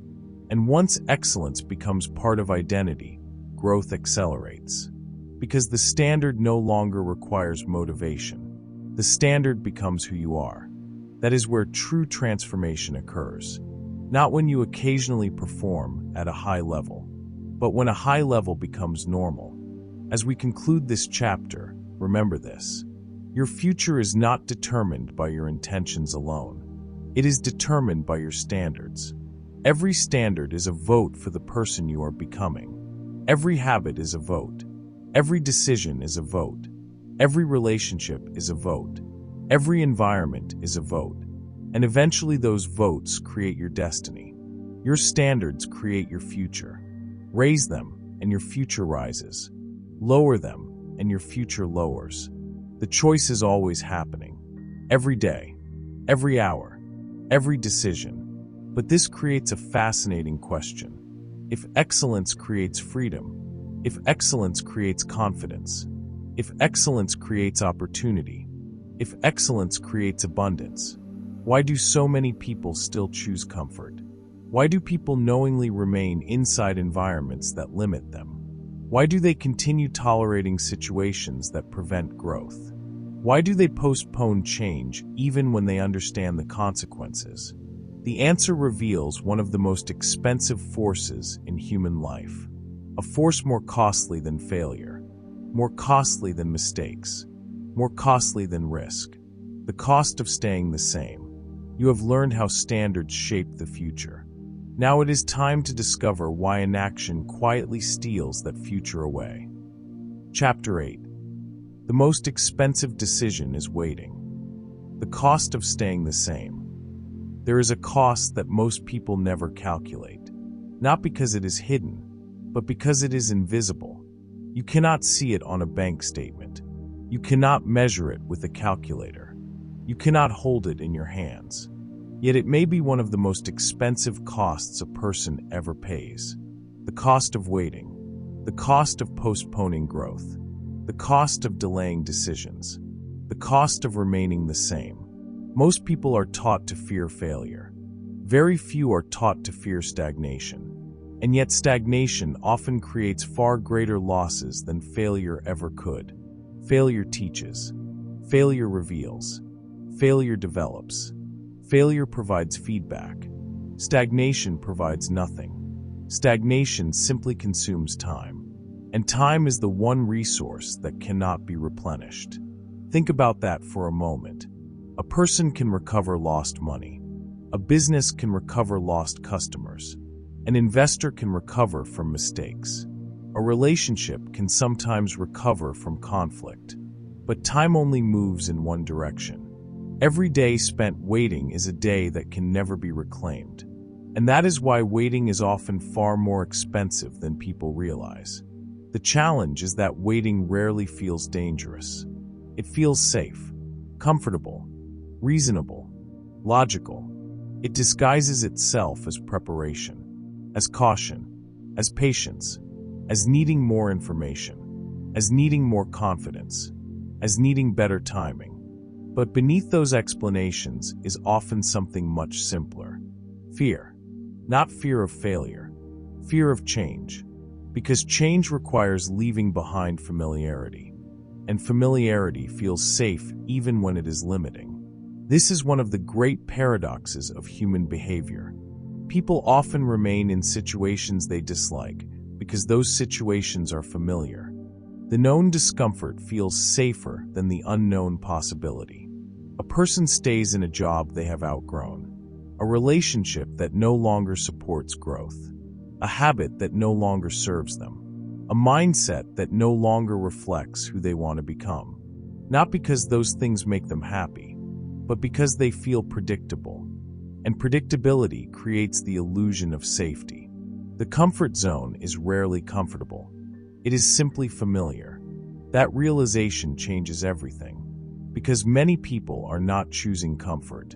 And once excellence becomes part of identity, growth accelerates. Because the standard no longer requires motivation. The standard becomes who you are. That is where true transformation occurs. Not when you occasionally perform at a high level, but when a high level becomes normal. As we conclude this chapter, remember this. Your future is not determined by your intentions alone. It is determined by your standards. Every standard is a vote for the person you are becoming. Every habit is a vote. Every decision is a vote. Every relationship is a vote. Every environment is a vote. And eventually those votes create your destiny. Your standards create your future. Raise them, and your future rises. Lower them, and your future lowers. The choice is always happening. Every day, every hour, every decision. But this creates a fascinating question. If excellence creates freedom, if excellence creates confidence, if excellence creates opportunity, if excellence creates abundance, why do so many people still choose comfort? Why do people knowingly remain inside environments that limit them? Why do they continue tolerating situations that prevent growth? Why do they postpone change even when they understand the consequences? The answer reveals one of the most expensive forces in human life. A force more costly than failure, more costly than mistakes, more costly than risk. The cost of staying the same. You have learned how standards shape the future. Now it is time to discover why inaction quietly steals that future away. Chapter 8. The most expensive decision is waiting. The cost of staying the same. There is a cost that most people never calculate, not because it is hidden, but because it is invisible. You cannot see it on a bank statement. You cannot measure it with a calculator. You cannot hold it in your hands. Yet it may be one of the most expensive costs a person ever pays. The cost of waiting, the cost of postponing growth, the cost of delaying decisions, the cost of remaining the same. Most people are taught to fear failure. Very few are taught to fear stagnation. And yet stagnation often creates far greater losses than failure ever could. Failure teaches. Failure reveals. Failure develops. Failure provides feedback. Stagnation provides nothing. Stagnation simply consumes time. And time is the one resource that cannot be replenished. Think about that for a moment. A person can recover lost money. A business can recover lost customers. An investor can recover from mistakes. A relationship can sometimes recover from conflict. But time only moves in one direction. Every day spent waiting is a day that can never be reclaimed. And that is why waiting is often far more expensive than people realize. The challenge is that waiting rarely feels dangerous. It feels safe, comfortable, reasonable, logical. It disguises itself as preparation, as caution, as patience, as needing more information, as needing more confidence, as needing better timing. But beneath those explanations is often something much simpler. Fear. Not fear of failure. Fear of change. Because change requires leaving behind familiarity. And familiarity feels safe even when it is limiting. This is one of the great paradoxes of human behavior. People often remain in situations they dislike because those situations are familiar. The known discomfort feels safer than the unknown possibility. A person stays in a job they have outgrown, a relationship that no longer supports growth, a habit that no longer serves them, a mindset that no longer reflects who they want to become. Not because those things make them happy, but because they feel predictable. And predictability creates the illusion of safety. The comfort zone is rarely comfortable. It is simply familiar. That realization changes everything. Because many people are not choosing comfort.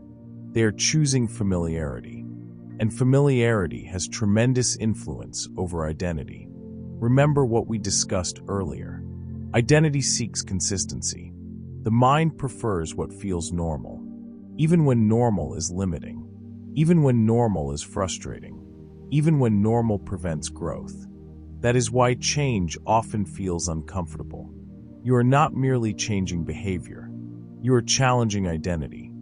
They are choosing familiarity. And familiarity has tremendous influence over identity. Remember what we discussed earlier. Identity seeks consistency. The mind prefers what feels normal, even when normal is limiting, even when normal is frustrating, even when normal prevents growth. That is why change often feels uncomfortable. You are not merely changing behavior. You are challenging identity.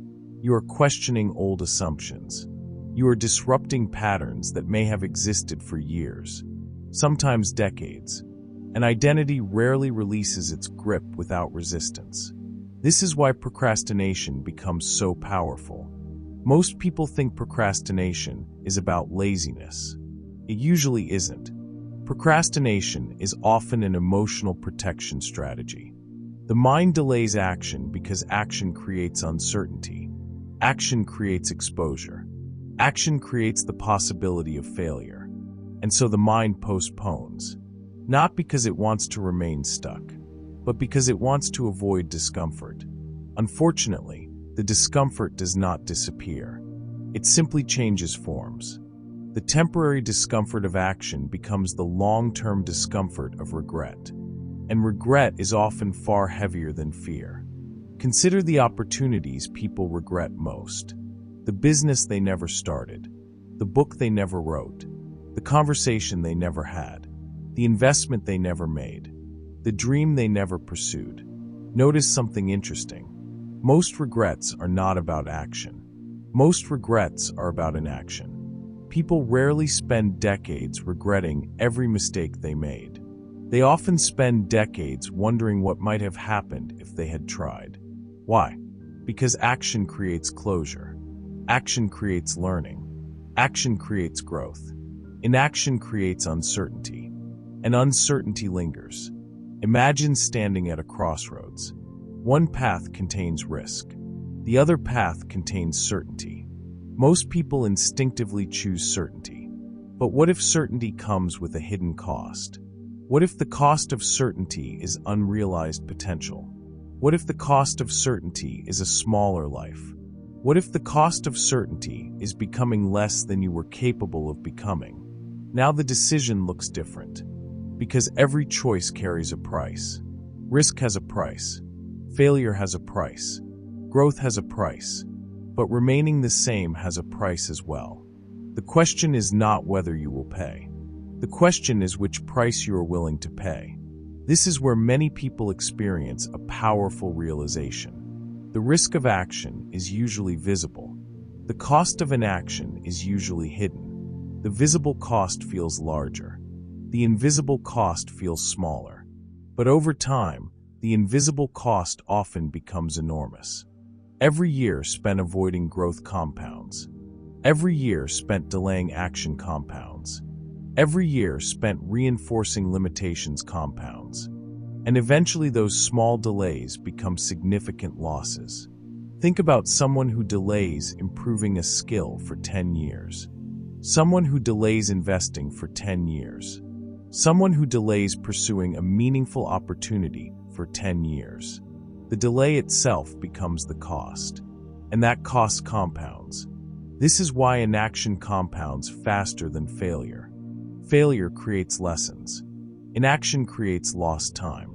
You are questioning old assumptions. You are disrupting patterns that may have existed for years, sometimes decades. An identity rarely releases its grip without resistance. This is why procrastination becomes so powerful. Most people think procrastination is about laziness. It usually isn't. Procrastination is often an emotional protection strategy. The mind delays action because action creates uncertainty. Action creates exposure. Action creates the possibility of failure. And so the mind postpones, not because it wants to remain stuck, but because it wants to avoid discomfort. Unfortunately, the discomfort does not disappear. It simply changes forms. The temporary discomfort of action becomes the long-term discomfort of regret. And regret is often far heavier than fear. Consider the opportunities people regret most. The business they never started, the book they never wrote, the conversation they never had, the investment they never made, the dream they never pursued. Notice something interesting. Most regrets are not about action. Most regrets are about inaction. People rarely spend decades regretting every mistake they made. They often spend decades wondering what might have happened if they had tried. Why? Because action creates closure. Action creates learning. Action creates growth. Inaction creates uncertainty. And uncertainty lingers. Imagine standing at a crossroads. One path contains risk. The other path contains certainty. Most people instinctively choose certainty. But what if certainty comes with a hidden cost? What if the cost of certainty is unrealized potential? What if the cost of certainty is a smaller life? What if the cost of certainty is becoming less than you were capable of becoming? Now the decision looks different. Because every choice carries a price. Risk has a price. Failure has a price. Growth has a price. But remaining the same has a price as well. The question is not whether you will pay. The question is which price you are willing to pay. This is where many people experience a powerful realization. The risk of action is usually visible. The cost of inaction is usually hidden. The visible cost feels larger. The invisible cost feels smaller. But over time, the invisible cost often becomes enormous. Every year spent avoiding growth compounds. Every year spent delaying action compounds. Every year spent reinforcing limitations compounds. And eventually those small delays become significant losses. Think about someone who delays improving a skill for 10 years. Someone who delays investing for 10 years. Someone who delays pursuing a meaningful opportunity for 10 years. The delay itself becomes the cost. And that cost compounds. This is why inaction compounds faster than failure. Failure creates lessons. Inaction creates lost time.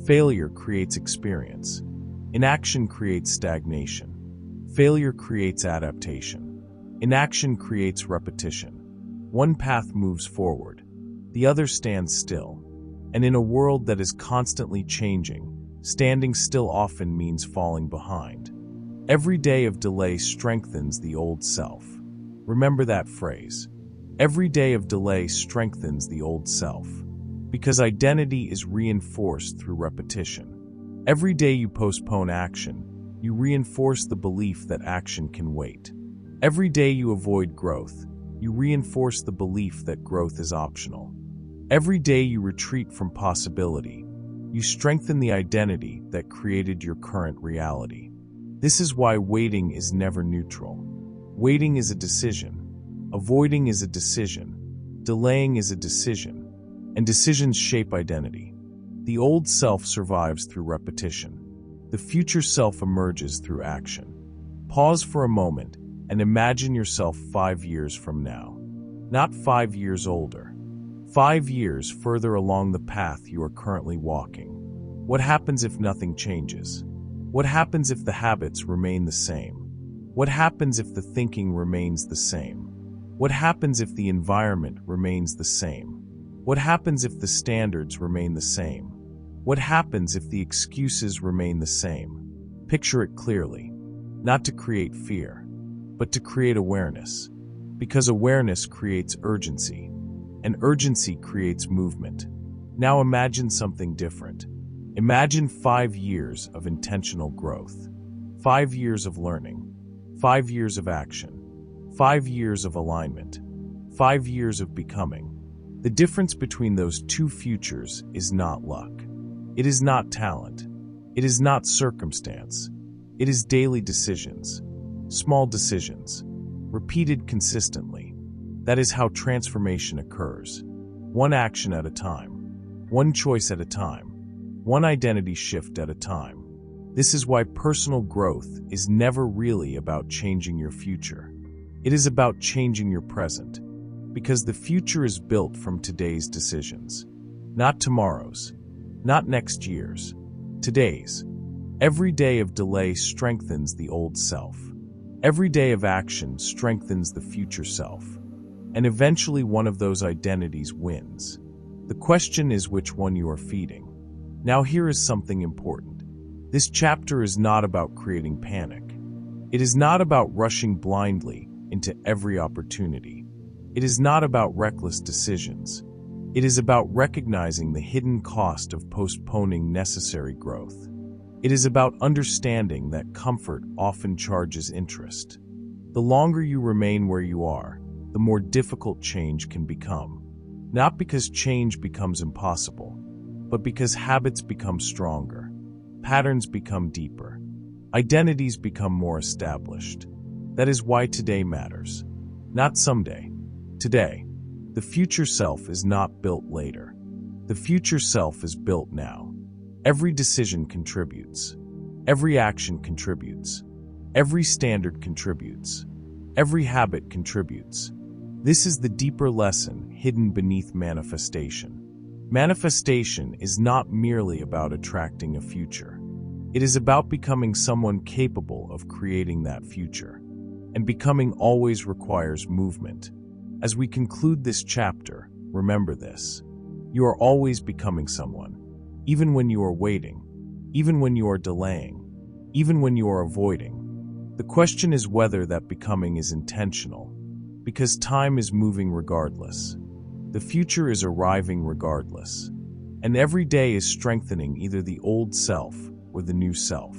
Failure creates experience. Inaction creates stagnation. Failure creates adaptation. Inaction creates repetition. One path moves forward. The other stands still. And in a world that is constantly changing, standing still often means falling behind. Every day of delay strengthens the old self. Remember that phrase. Every day of delay strengthens the old self. Because identity is reinforced through repetition. Every day you postpone action, you reinforce the belief that action can wait. Every day you avoid growth, you reinforce the belief that growth is optional. Every day you retreat from possibility, you strengthen the identity that created your current reality. This is why waiting is never neutral. Waiting is a decision. Avoiding is a decision. Delaying is a decision. And decisions shape identity. The old self survives through repetition. The future self emerges through action. Pause for a moment and imagine yourself 5 years from now. Not 5 years older. 5 years further along the path you are currently walking. What happens if nothing changes? What happens if the habits remain the same? What happens if the thinking remains the same? What happens if the environment remains the same? What happens if the standards remain the same? What happens if the excuses remain the same? Picture it clearly. Not to create fear, but to create awareness. Because awareness creates urgency, and urgency creates movement. Now imagine something different. Imagine 5 years of intentional growth. 5 years of learning. 5 years of action. 5 years of alignment. 5 years of becoming. The difference between those two futures is not luck. It is not talent. It is not circumstance. It is daily decisions. Small decisions. Repeated consistently. That is how transformation occurs. One action at a time. One choice at a time. One identity shift at a time. This is why personal growth is never really about changing your future. It is about changing your present. Because the future is built from today's decisions. Not tomorrow's. Not next year's. Today's. Every day of delay strengthens the old self. Every day of action strengthens the future self. And eventually one of those identities wins. The question is which one you are feeding. Now here is something important. This chapter is not about creating panic. It is not about rushing blindly into every opportunity. It is not about reckless decisions. It is about recognizing the hidden cost of postponing necessary growth. It is about understanding that comfort often charges interest. The longer you remain where you are, the more difficult change can become. Not because change becomes impossible, but because habits become stronger, patterns become deeper, identities become more established. That is why today matters. Not someday. Today. The future self is not built later. The future self is built now. Every decision contributes. Every action contributes. Every standard contributes. Every habit contributes. This is the deeper lesson hidden beneath manifestation. Manifestation is not merely about attracting a future. It is about becoming someone capable of creating that future. And becoming always requires movement. As we conclude this chapter, remember this. You are always becoming someone. Even when you are waiting. Even when you are delaying. Even when you are avoiding. The question is whether that becoming is intentional. Because time is moving regardless. The future is arriving regardless. And every day is strengthening either the old self or the new self.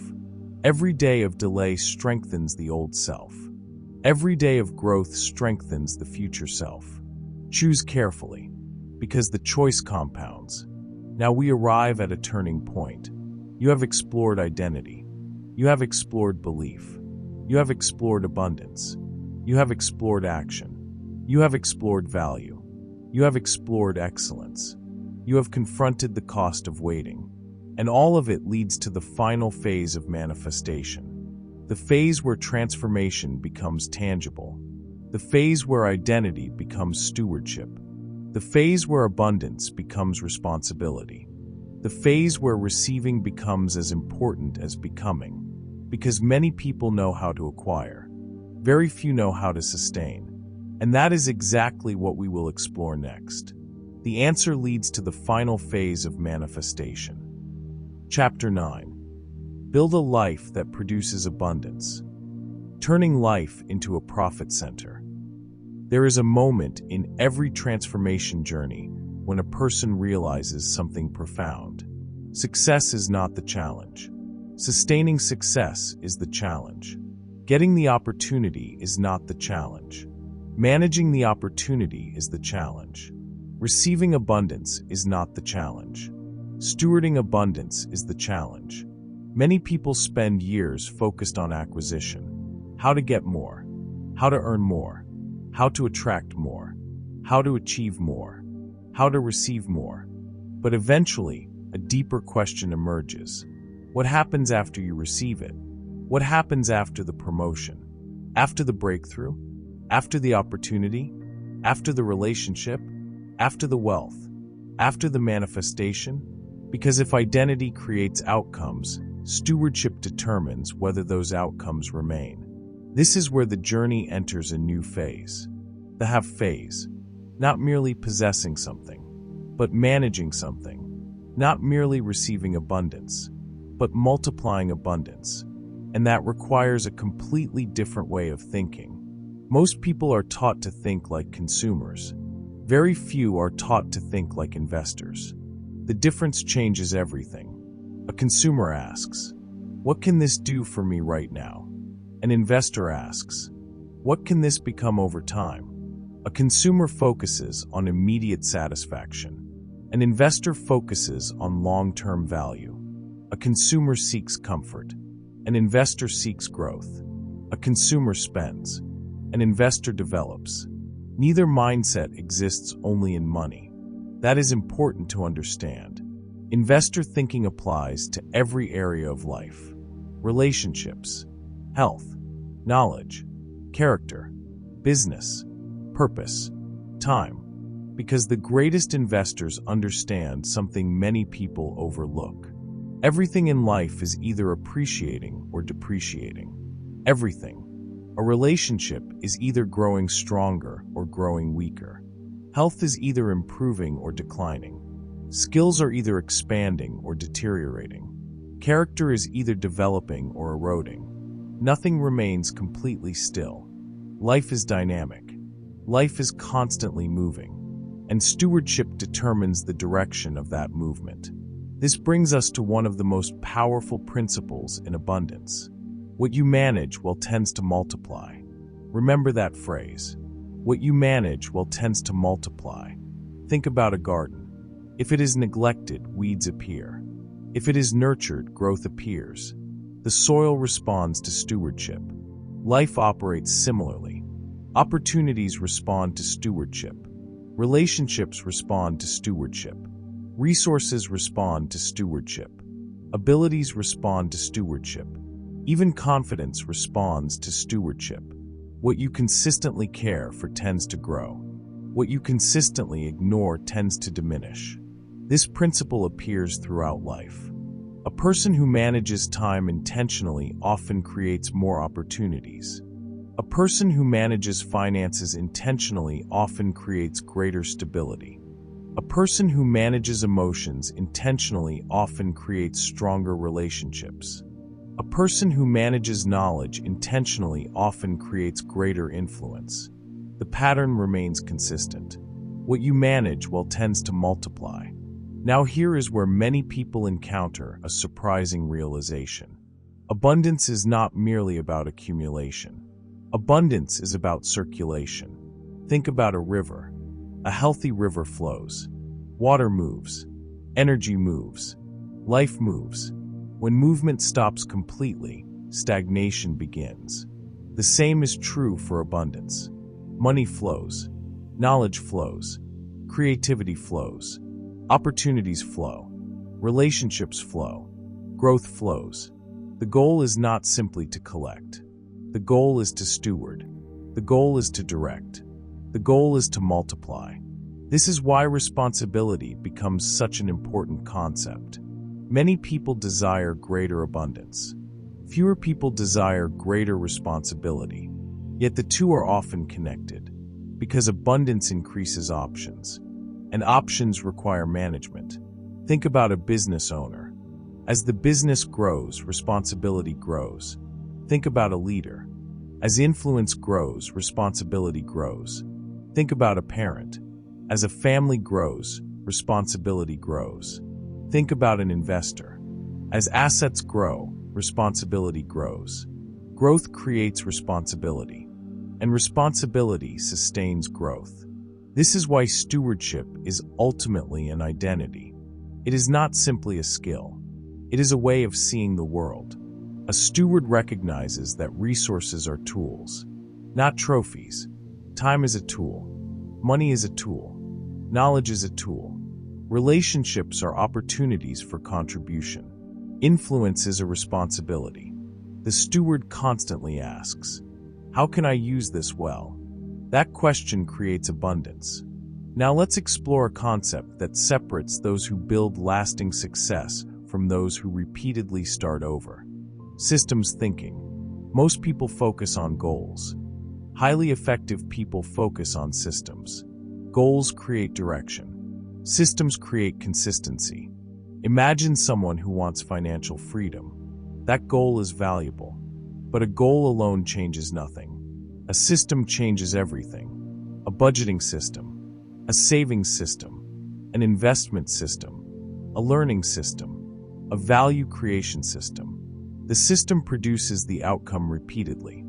Every day of delay strengthens the old self. Every day of growth strengthens the future self. Choose carefully, because the choice compounds. Now we arrive at a turning point. You have explored identity. You have explored belief. You have explored abundance. You have explored action. You have explored value. You have explored excellence. You have confronted the cost of waiting. And all of it leads to the final phase of manifestation. The phase where transformation becomes tangible. The phase where identity becomes stewardship. The phase where abundance becomes responsibility. The phase where receiving becomes as important as becoming. Because many people know how to acquire. Very few know how to sustain. And that is exactly what we will explore next. The answer leads to the final phase of manifestation. Chapter 9. Build a life that produces abundance. Turning life into a profit center. There is a moment in every transformation journey when a person realizes something profound. Success is not the challenge. Sustaining success is the challenge. Getting the opportunity is not the challenge. Managing the opportunity is the challenge. Receiving abundance is not the challenge. Stewarding abundance is the challenge. Many people spend years focused on acquisition. How to get more. How to earn more. How to attract more. How to achieve more. How to receive more. But eventually, a deeper question emerges. What happens after you receive it? What happens after the promotion? After the breakthrough? After the opportunity? After the relationship? After the wealth? After the manifestation? Because if identity creates outcomes, stewardship determines whether those outcomes remain. This is where the journey enters a new phase. The have phase. Not merely possessing something, but managing something. Not merely receiving abundance, but multiplying abundance. And that requires a completely different way of thinking. Most people are taught to think like consumers. Very few are taught to think like investors. The difference changes everything. A consumer asks, "What can this do for me right now?" An investor asks, "What can this become over time?" A consumer focuses on immediate satisfaction. An investor focuses on long-term value. A consumer seeks comfort. An investor seeks growth. A consumer spends. An investor develops. Neither mindset exists only in money. That is important to understand. Investor thinking applies to every area of life. Relationships, health, knowledge, character, business, purpose, time. Because the greatest investors understand something many people overlook. Everything in life is either appreciating or depreciating. Everything. A relationship is either growing stronger or growing weaker. Health is either improving or declining. Skills are either expanding or deteriorating. Character is either developing or eroding. Nothing remains completely still. Life is dynamic. Life is constantly moving. And stewardship determines the direction of that movement. This brings us to one of the most powerful principles in abundance. What you manage well tends to multiply. Remember that phrase. What you manage well tends to multiply. Think about a garden. If it is neglected, weeds appear. If it is nurtured, growth appears. The soil responds to stewardship. Life operates similarly. Opportunities respond to stewardship. Relationships respond to stewardship. Resources respond to stewardship. Abilities respond to stewardship. Even confidence responds to stewardship. What you consistently care for tends to grow. What you consistently ignore tends to diminish. This principle appears throughout life. A person who manages time intentionally often creates more opportunities. A person who manages finances intentionally often creates greater stability. A person who manages emotions intentionally often creates stronger relationships. A person who manages knowledge intentionally often creates greater influence. The pattern remains consistent. What you manage well tends to multiply. Now here is where many people encounter a surprising realization. Abundance is not merely about accumulation. Abundance is about circulation. Think about a river. A healthy river flows. Water moves. Energy moves. Life moves. When movement stops completely, stagnation begins. The same is true for abundance. Money flows. Knowledge flows. Creativity flows. Opportunities flow. Relationships flow. Growth flows. The goal is not simply to collect. The goal is to steward. The goal is to direct. The goal is to multiply. This is why responsibility becomes such an important concept. Many people desire greater abundance. Fewer people desire greater responsibility. Yet the two are often connected, because abundance increases options, and options require management. Think about a business owner. As the business grows, responsibility grows. Think about a leader. As influence grows, responsibility grows. Think about a parent. As a family grows, responsibility grows. Think about an investor. As assets grow, responsibility grows. Growth creates responsibility, and responsibility sustains growth. This is why stewardship is ultimately an identity. It is not simply a skill. It is a way of seeing the world. A steward recognizes that resources are tools, not trophies. Time is a tool. Money is a tool. Knowledge is a tool. Relationships are opportunities for contribution. Influence is a responsibility. The steward constantly asks, "How can I use this well?" That question creates abundance. Now let's explore a concept that separates those who build lasting success from those who repeatedly start over. Systems thinking. Most people focus on goals. Highly effective people focus on systems. Goals create direction. Systems create consistency. Imagine someone who wants financial freedom. That goal is valuable, but a goal alone changes nothing. A system changes everything. A budgeting system, a savings system, an investment system, a learning system, a value creation system. The system produces the outcome repeatedly.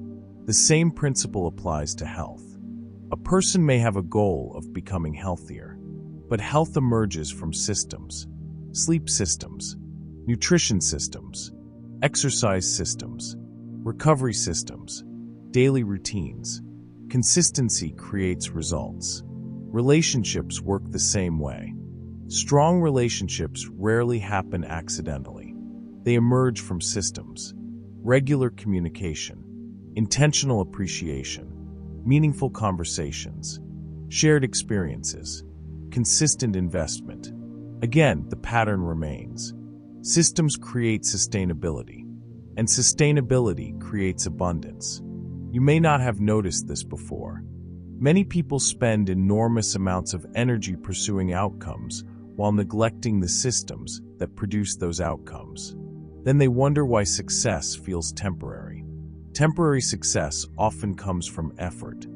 The same principle applies to health. A person may have a goal of becoming healthier, but health emerges from systems. Sleep systems, nutrition systems, exercise systems, recovery systems, daily routines. Consistency creates results. Relationships work the same way. Strong relationships rarely happen accidentally. They emerge from systems, regular communication, intentional appreciation, meaningful conversations, shared experiences, consistent investment. Again, the pattern remains. Systems create sustainability, and sustainability creates abundance. You may not have noticed this before. Many people spend enormous amounts of energy pursuing outcomes while neglecting the systems that produce those outcomes. Then they wonder why success feels temporary. Temporary success often comes from effort.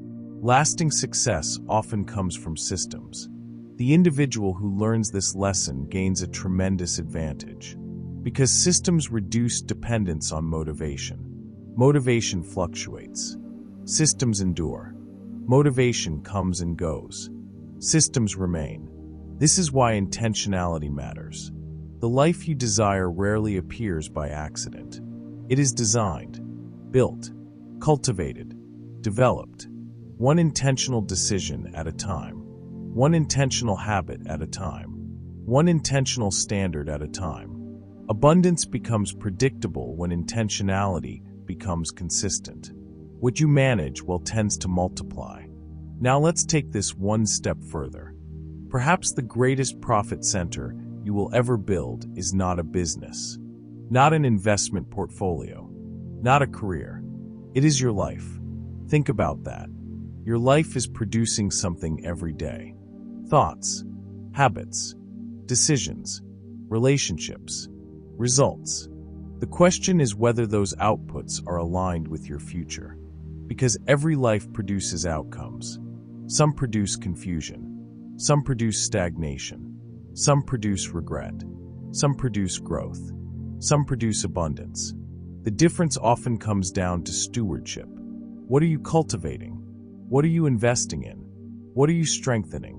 Lasting success often comes from systems. The individual who learns this lesson gains a tremendous advantage, because systems reduce dependence on motivation. Motivation fluctuates. Systems endure. Motivation comes and goes. Systems remain. This is why intentionality matters. The life you desire rarely appears by accident. It is designed, built, cultivated, developed, one intentional decision at a time, one intentional habit at a time, one intentional standard at a time. Abundance becomes predictable when intentionality becomes consistent. What you manage tends to multiply. Now let's take this one step further. Perhaps the greatest profit center you will ever build is not a business, not an investment portfolio, not a career. It is your life. Think about that. Your life is producing something every day. Thoughts, habits, decisions, relationships, results. The question is whether those outputs are aligned with your future. Because every life produces outcomes. Some produce confusion. Some produce stagnation. Some produce regret. Some produce growth. Some produce abundance. The difference often comes down to stewardship. What are you cultivating? What are you investing in? What are you strengthening?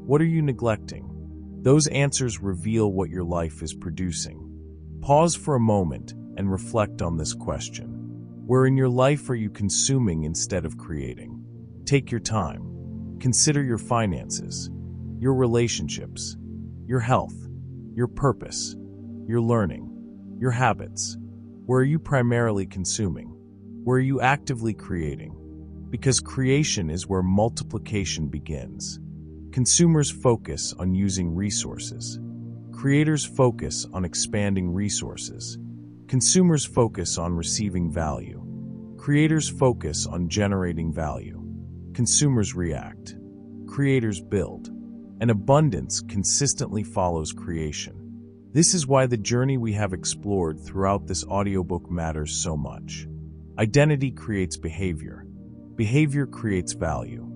What are you neglecting? Those answers reveal what your life is producing. Pause for a moment and reflect on this question. Where in your life are you consuming instead of creating? Take your time. Consider your finances, your relationships, your health, your purpose, your learning, your habits. Where are you primarily consuming? Where are you actively creating? Because creation is where multiplication begins. Consumers focus on using resources. Creators focus on expanding resources. Consumers focus on receiving value. Creators focus on generating value. Consumers react. Creators build. And abundance consistently follows creation. This is why the journey we have explored throughout this audiobook matters so much. Identity creates behavior. Behavior creates value.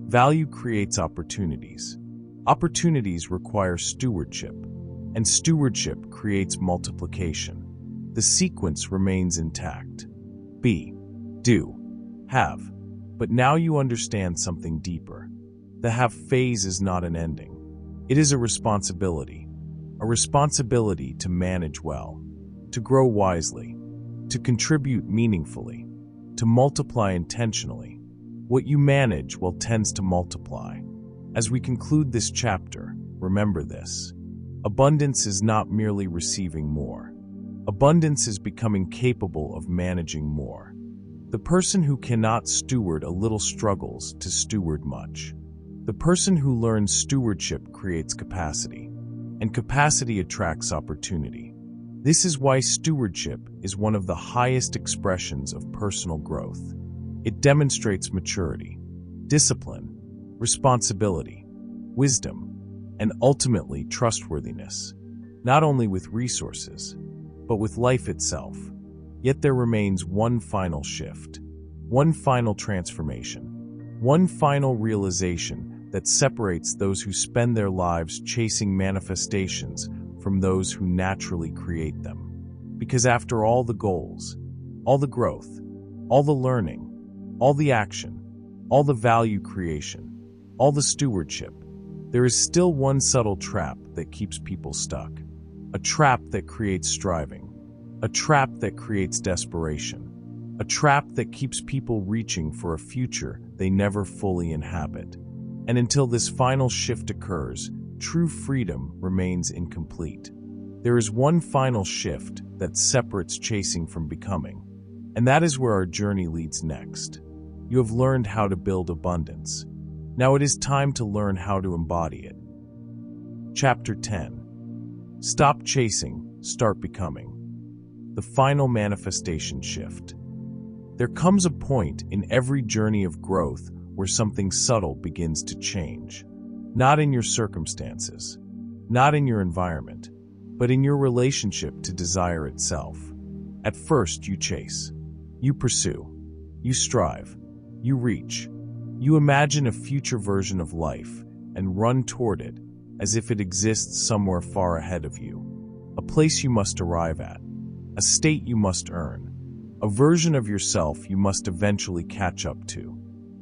Value creates opportunities. Opportunities require stewardship. And stewardship creates multiplication. The sequence remains intact. Be, do, have. But now you understand something deeper. The have phase is not an ending. It is a responsibility. A responsibility to manage well, to grow wisely, to contribute meaningfully, to multiply intentionally. What you manage tends to multiply. As we conclude this chapter, remember this. Abundance is not merely receiving more. Abundance is becoming capable of managing more. The person who cannot steward a little struggles to steward much. The person who learns stewardship creates capacity, and capacity attracts opportunity. This is why stewardship is one of the highest expressions of personal growth. It demonstrates maturity, discipline, responsibility, wisdom, and ultimately trustworthiness, not only with resources, but with life itself. Yet there remains one final shift, one final transformation, one final realization that separates those who spend their lives chasing manifestations from those who naturally create them. Because after all the goals, all the growth, all the learning, all the action, all the value creation, all the stewardship, there is still one subtle trap that keeps people stuck. A trap that creates striving. A trap that creates desperation. A trap that keeps people reaching for a future they never fully inhabit. And until this final shift occurs, true freedom remains incomplete. There is one final shift that separates chasing from becoming. And that is where our journey leads next. You have learned how to build abundance. Now it is time to learn how to embody it. Chapter 10. Stop chasing, start becoming. The final manifestation shift. There comes a point in every journey of growth where something subtle begins to change. Not in your circumstances, not in your environment, but in your relationship to desire itself. At first you chase, you pursue, you strive, you reach. You imagine a future version of life and run toward it as if it exists somewhere far ahead of you. A place you must arrive at, a state you must earn, a version of yourself you must eventually catch up to.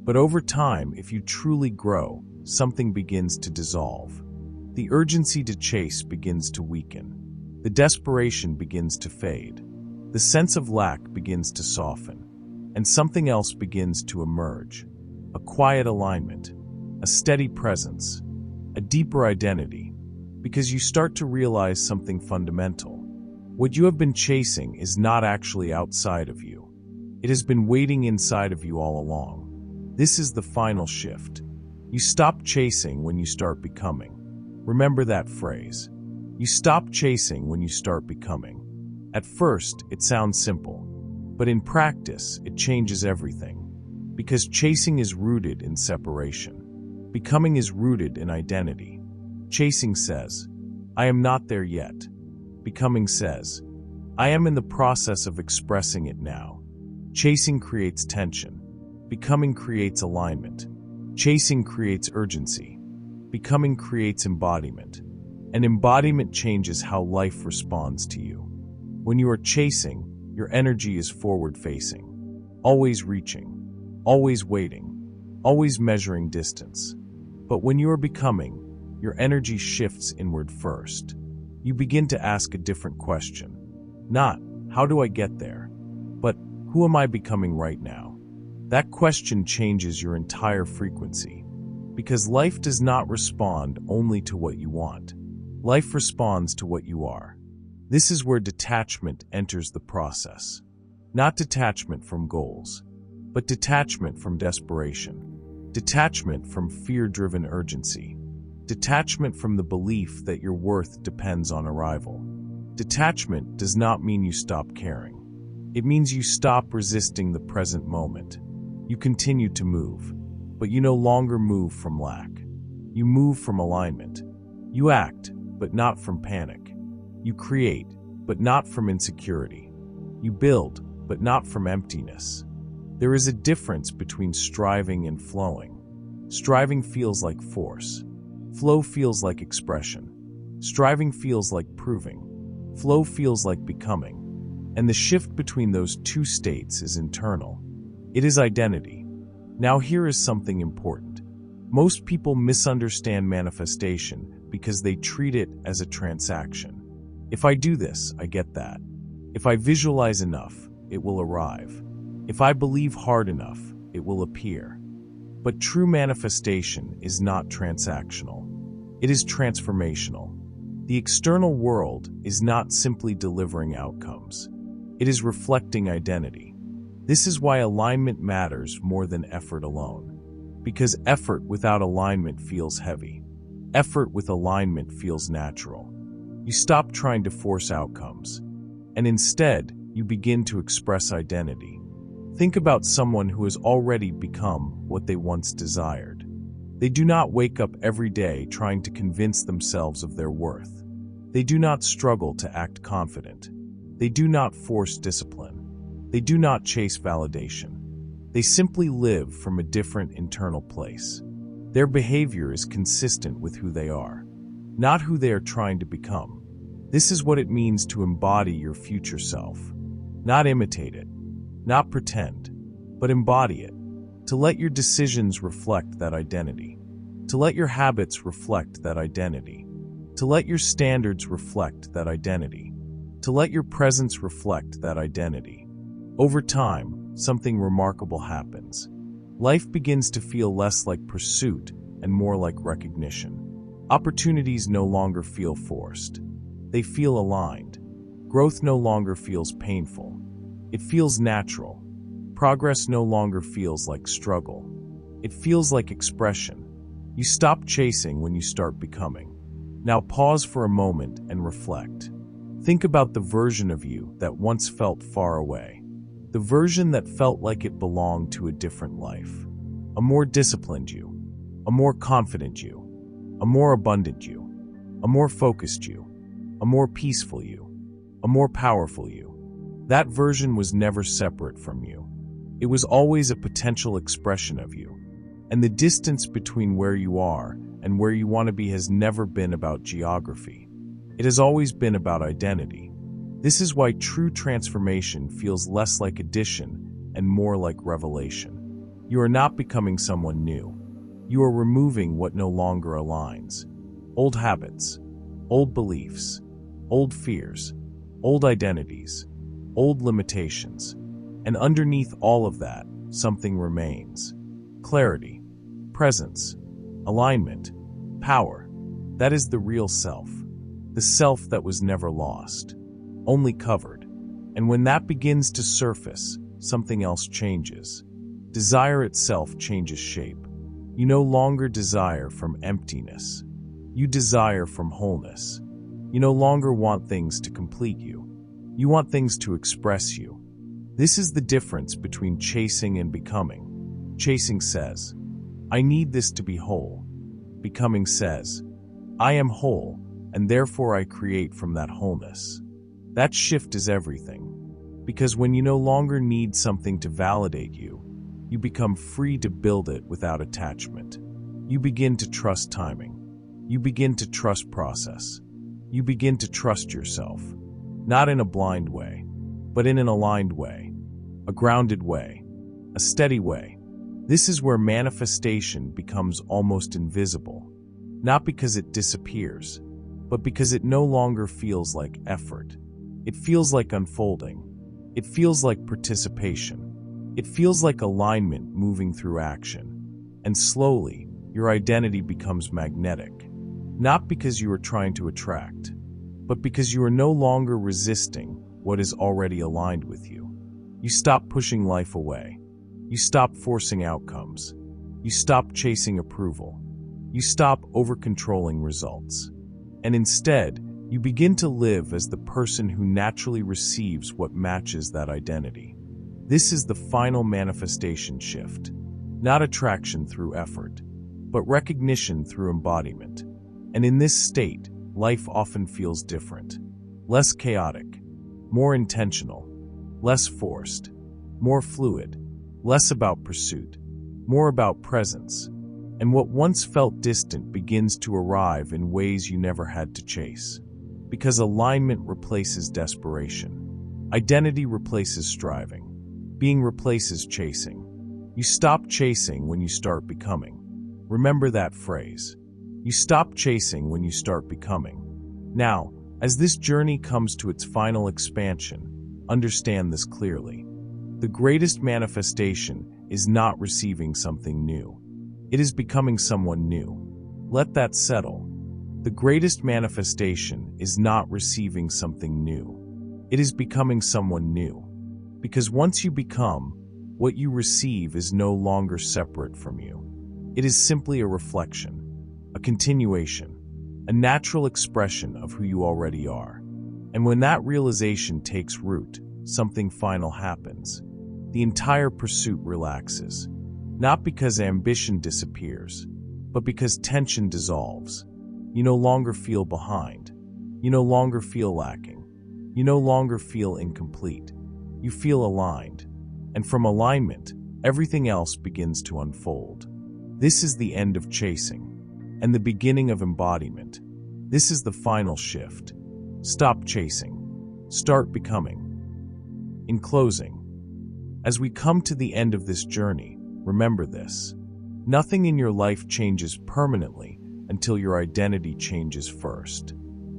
But over time, if you truly grow, something begins to dissolve. The urgency to chase begins to weaken. The desperation begins to fade. The sense of lack begins to soften. and something else begins to emerge. A quiet alignment, a steady presence, a deeper identity, because you start to realize something fundamental. What you have been chasing is not actually outside of you. It has been waiting inside of you all along. This is the final shift. You stop chasing when you start becoming. Remember that phrase. You stop chasing when you start becoming. At first, it sounds simple, but in practice, it changes everything. Because chasing is rooted in separation. Becoming is rooted in identity. Chasing says, I am not there yet. Becoming says, I am in the process of expressing it now. Chasing creates tension. Becoming creates alignment. Chasing creates urgency. Becoming creates embodiment. And embodiment changes how life responds to you. When you are chasing, your energy is forward-facing, always reaching, always waiting, always measuring distance. But when you are becoming, your energy shifts inward first. You begin to ask a different question. Not, how do I get there? But, who am I becoming right now? That question changes your entire frequency. Because life does not respond only to what you want. Life responds to what you are. This is where detachment enters the process. Not detachment from goals, but detachment from desperation. Detachment from fear-driven urgency. Detachment from the belief that your worth depends on arrival. Detachment does not mean you stop caring. It means you stop resisting the present moment. You continue to move, but you no longer move from lack. You move from alignment. You act, but not from panic. You create, but not from insecurity. You build, but not from emptiness. There is a difference between striving and flowing. Striving feels like force. Flow feels like expression. Striving feels like proving. Flow feels like becoming. And the shift between those two states is internal. It is identity. Now here is something important. Most people misunderstand manifestation because they treat it as a transaction. If I do this, I get that. If I visualize enough, it will arrive. If I believe hard enough, it will appear. But true manifestation is not transactional. It is transformational. The external world is not simply delivering outcomes. It is reflecting identity. This is why alignment matters more than effort alone. Because effort without alignment feels heavy. Effort with alignment feels natural. You stop trying to force outcomes, and instead, you begin to express identity. Think about someone who has already become what they once desired. They do not wake up every day trying to convince themselves of their worth. They do not struggle to act confident. They do not force discipline. They do not chase validation. They simply live from a different internal place. Their behavior is consistent with who they are, not who they are trying to become. This is what it means to embody your future self. Not imitate it, not pretend, but embody it. To let your decisions reflect that identity. To let your habits reflect that identity. To let your standards reflect that identity. To let your presence reflect that identity. Over time, something remarkable happens. Life begins to feel less like pursuit and more like recognition. Opportunities no longer feel forced. They feel aligned. Growth no longer feels painful. It feels natural. Progress no longer feels like struggle. It feels like expression. You stop chasing when you start becoming. Now pause for a moment and reflect. Think about the version of you that once felt far away. The version that felt like it belonged to a different life. A more disciplined you. A more confident you. A more abundant you. A more focused you. A more peaceful you. A more powerful you. That version was never separate from you. It was always a potential expression of you. And the distance between where you are and where you want to be has never been about geography. It has always been about identity. This is why true transformation feels less like addition and more like revelation. You are not becoming someone new. You are removing what no longer aligns. Old habits, old beliefs, old fears, old identities, old limitations. And underneath all of that, something remains. Clarity, presence, alignment, power. That is the real self. The self that was never lost, only covered. And when that begins to surface, something else changes. Desire itself changes shape. You no longer desire from emptiness. You desire from wholeness. You no longer want things to complete you. You want things to express you. This is the difference between chasing and becoming. Chasing says, I need this to be whole. Becoming says, I am whole, and therefore I create from that wholeness. That shift is everything. Because when you no longer need something to validate you, you become free to build it without attachment. You begin to trust timing. You begin to trust process. You begin to trust yourself. Not in a blind way, but in an aligned way, a grounded way, a steady way. This is where manifestation becomes almost invisible. Not because it disappears, but because it no longer feels like effort. It feels like unfolding. It feels like participation. It feels like alignment moving through action. And slowly, your identity becomes magnetic. Not because you are trying to attract, but because you are no longer resisting what is already aligned with you. You stop pushing life away. You stop forcing outcomes. You stop chasing approval. You stop over-controlling results. And instead, you begin to live as the person who naturally receives what matches that identity. This is the final manifestation shift. Not attraction through effort, but recognition through embodiment. And in this state, life often feels different. Less chaotic, more intentional, less forced, more fluid, less about pursuit, more about presence. And what once felt distant begins to arrive in ways you never had to chase. Because alignment replaces desperation. Identity replaces striving. Being replaces chasing. You stop chasing when you start becoming. Remember that phrase. You stop chasing when you start becoming. Now, as this journey comes to its final expansion, understand this clearly. The greatest manifestation is not receiving something new. It is becoming someone new. Let that settle. The greatest manifestation is not receiving something new. It is becoming someone new. Because once you become, what you receive is no longer separate from you. It is simply a reflection, a continuation, a natural expression of who you already are. And when that realization takes root, something final happens. The entire pursuit relaxes. Not because ambition disappears, but because tension dissolves. You no longer feel behind. You no longer feel lacking. You no longer feel incomplete. You feel aligned. And from alignment, everything else begins to unfold. This is the end of chasing, and the beginning of embodiment. This is the final shift. Stop chasing. Start becoming. In closing, as we come to the end of this journey, remember this. Nothing in your life changes permanently until your identity changes first.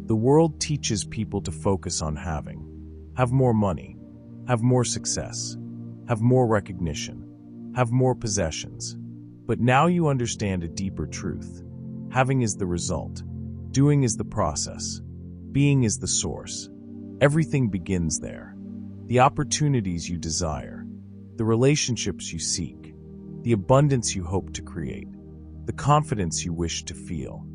The world teaches people to focus on having. Have more money. Have more success. Have more recognition. Have more possessions. But now you understand a deeper truth. Having is the result. Doing is the process. Being is the source. Everything begins there. The opportunities you desire. The relationships you seek. The abundance you hope to create. The confidence you wish to feel.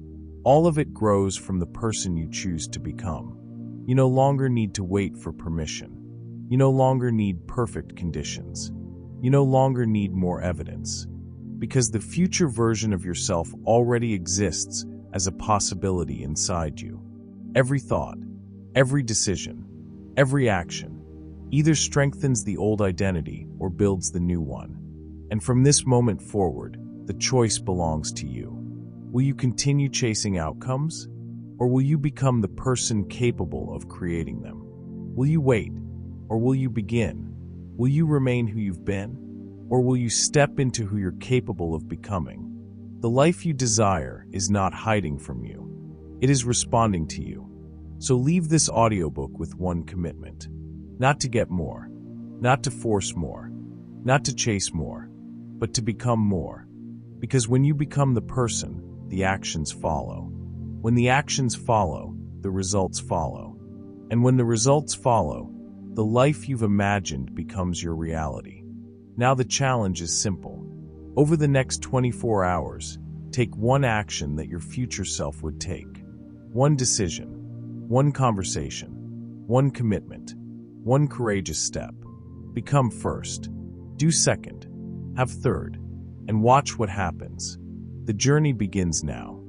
All of it grows from the person you choose to become. You no longer need to wait for permission. You no longer need perfect conditions. You no longer need more evidence. Because the future version of yourself already exists as a possibility inside you. Every thought, every decision, every action either strengthens the old identity or builds the new one. And from this moment forward, the choice belongs to you. Will you continue chasing outcomes? Or will you become the person capable of creating them? Will you wait? Or will you begin? Will you remain who you've been? Or will you step into who you're capable of becoming? The life you desire is not hiding from you. It is responding to you. So leave this audiobook with one commitment. Not to get more, Not to force more, not to chase more, but to become more. Because when you become the person, the actions follow. When the actions follow, the results follow. And when the results follow, the life you've imagined becomes your reality. Now the challenge is simple. Over the next 24 hours, take one action that your future self would take. One decision, one conversation, one commitment, one courageous step. Become first, do second, have third, and watch what happens. The journey begins now.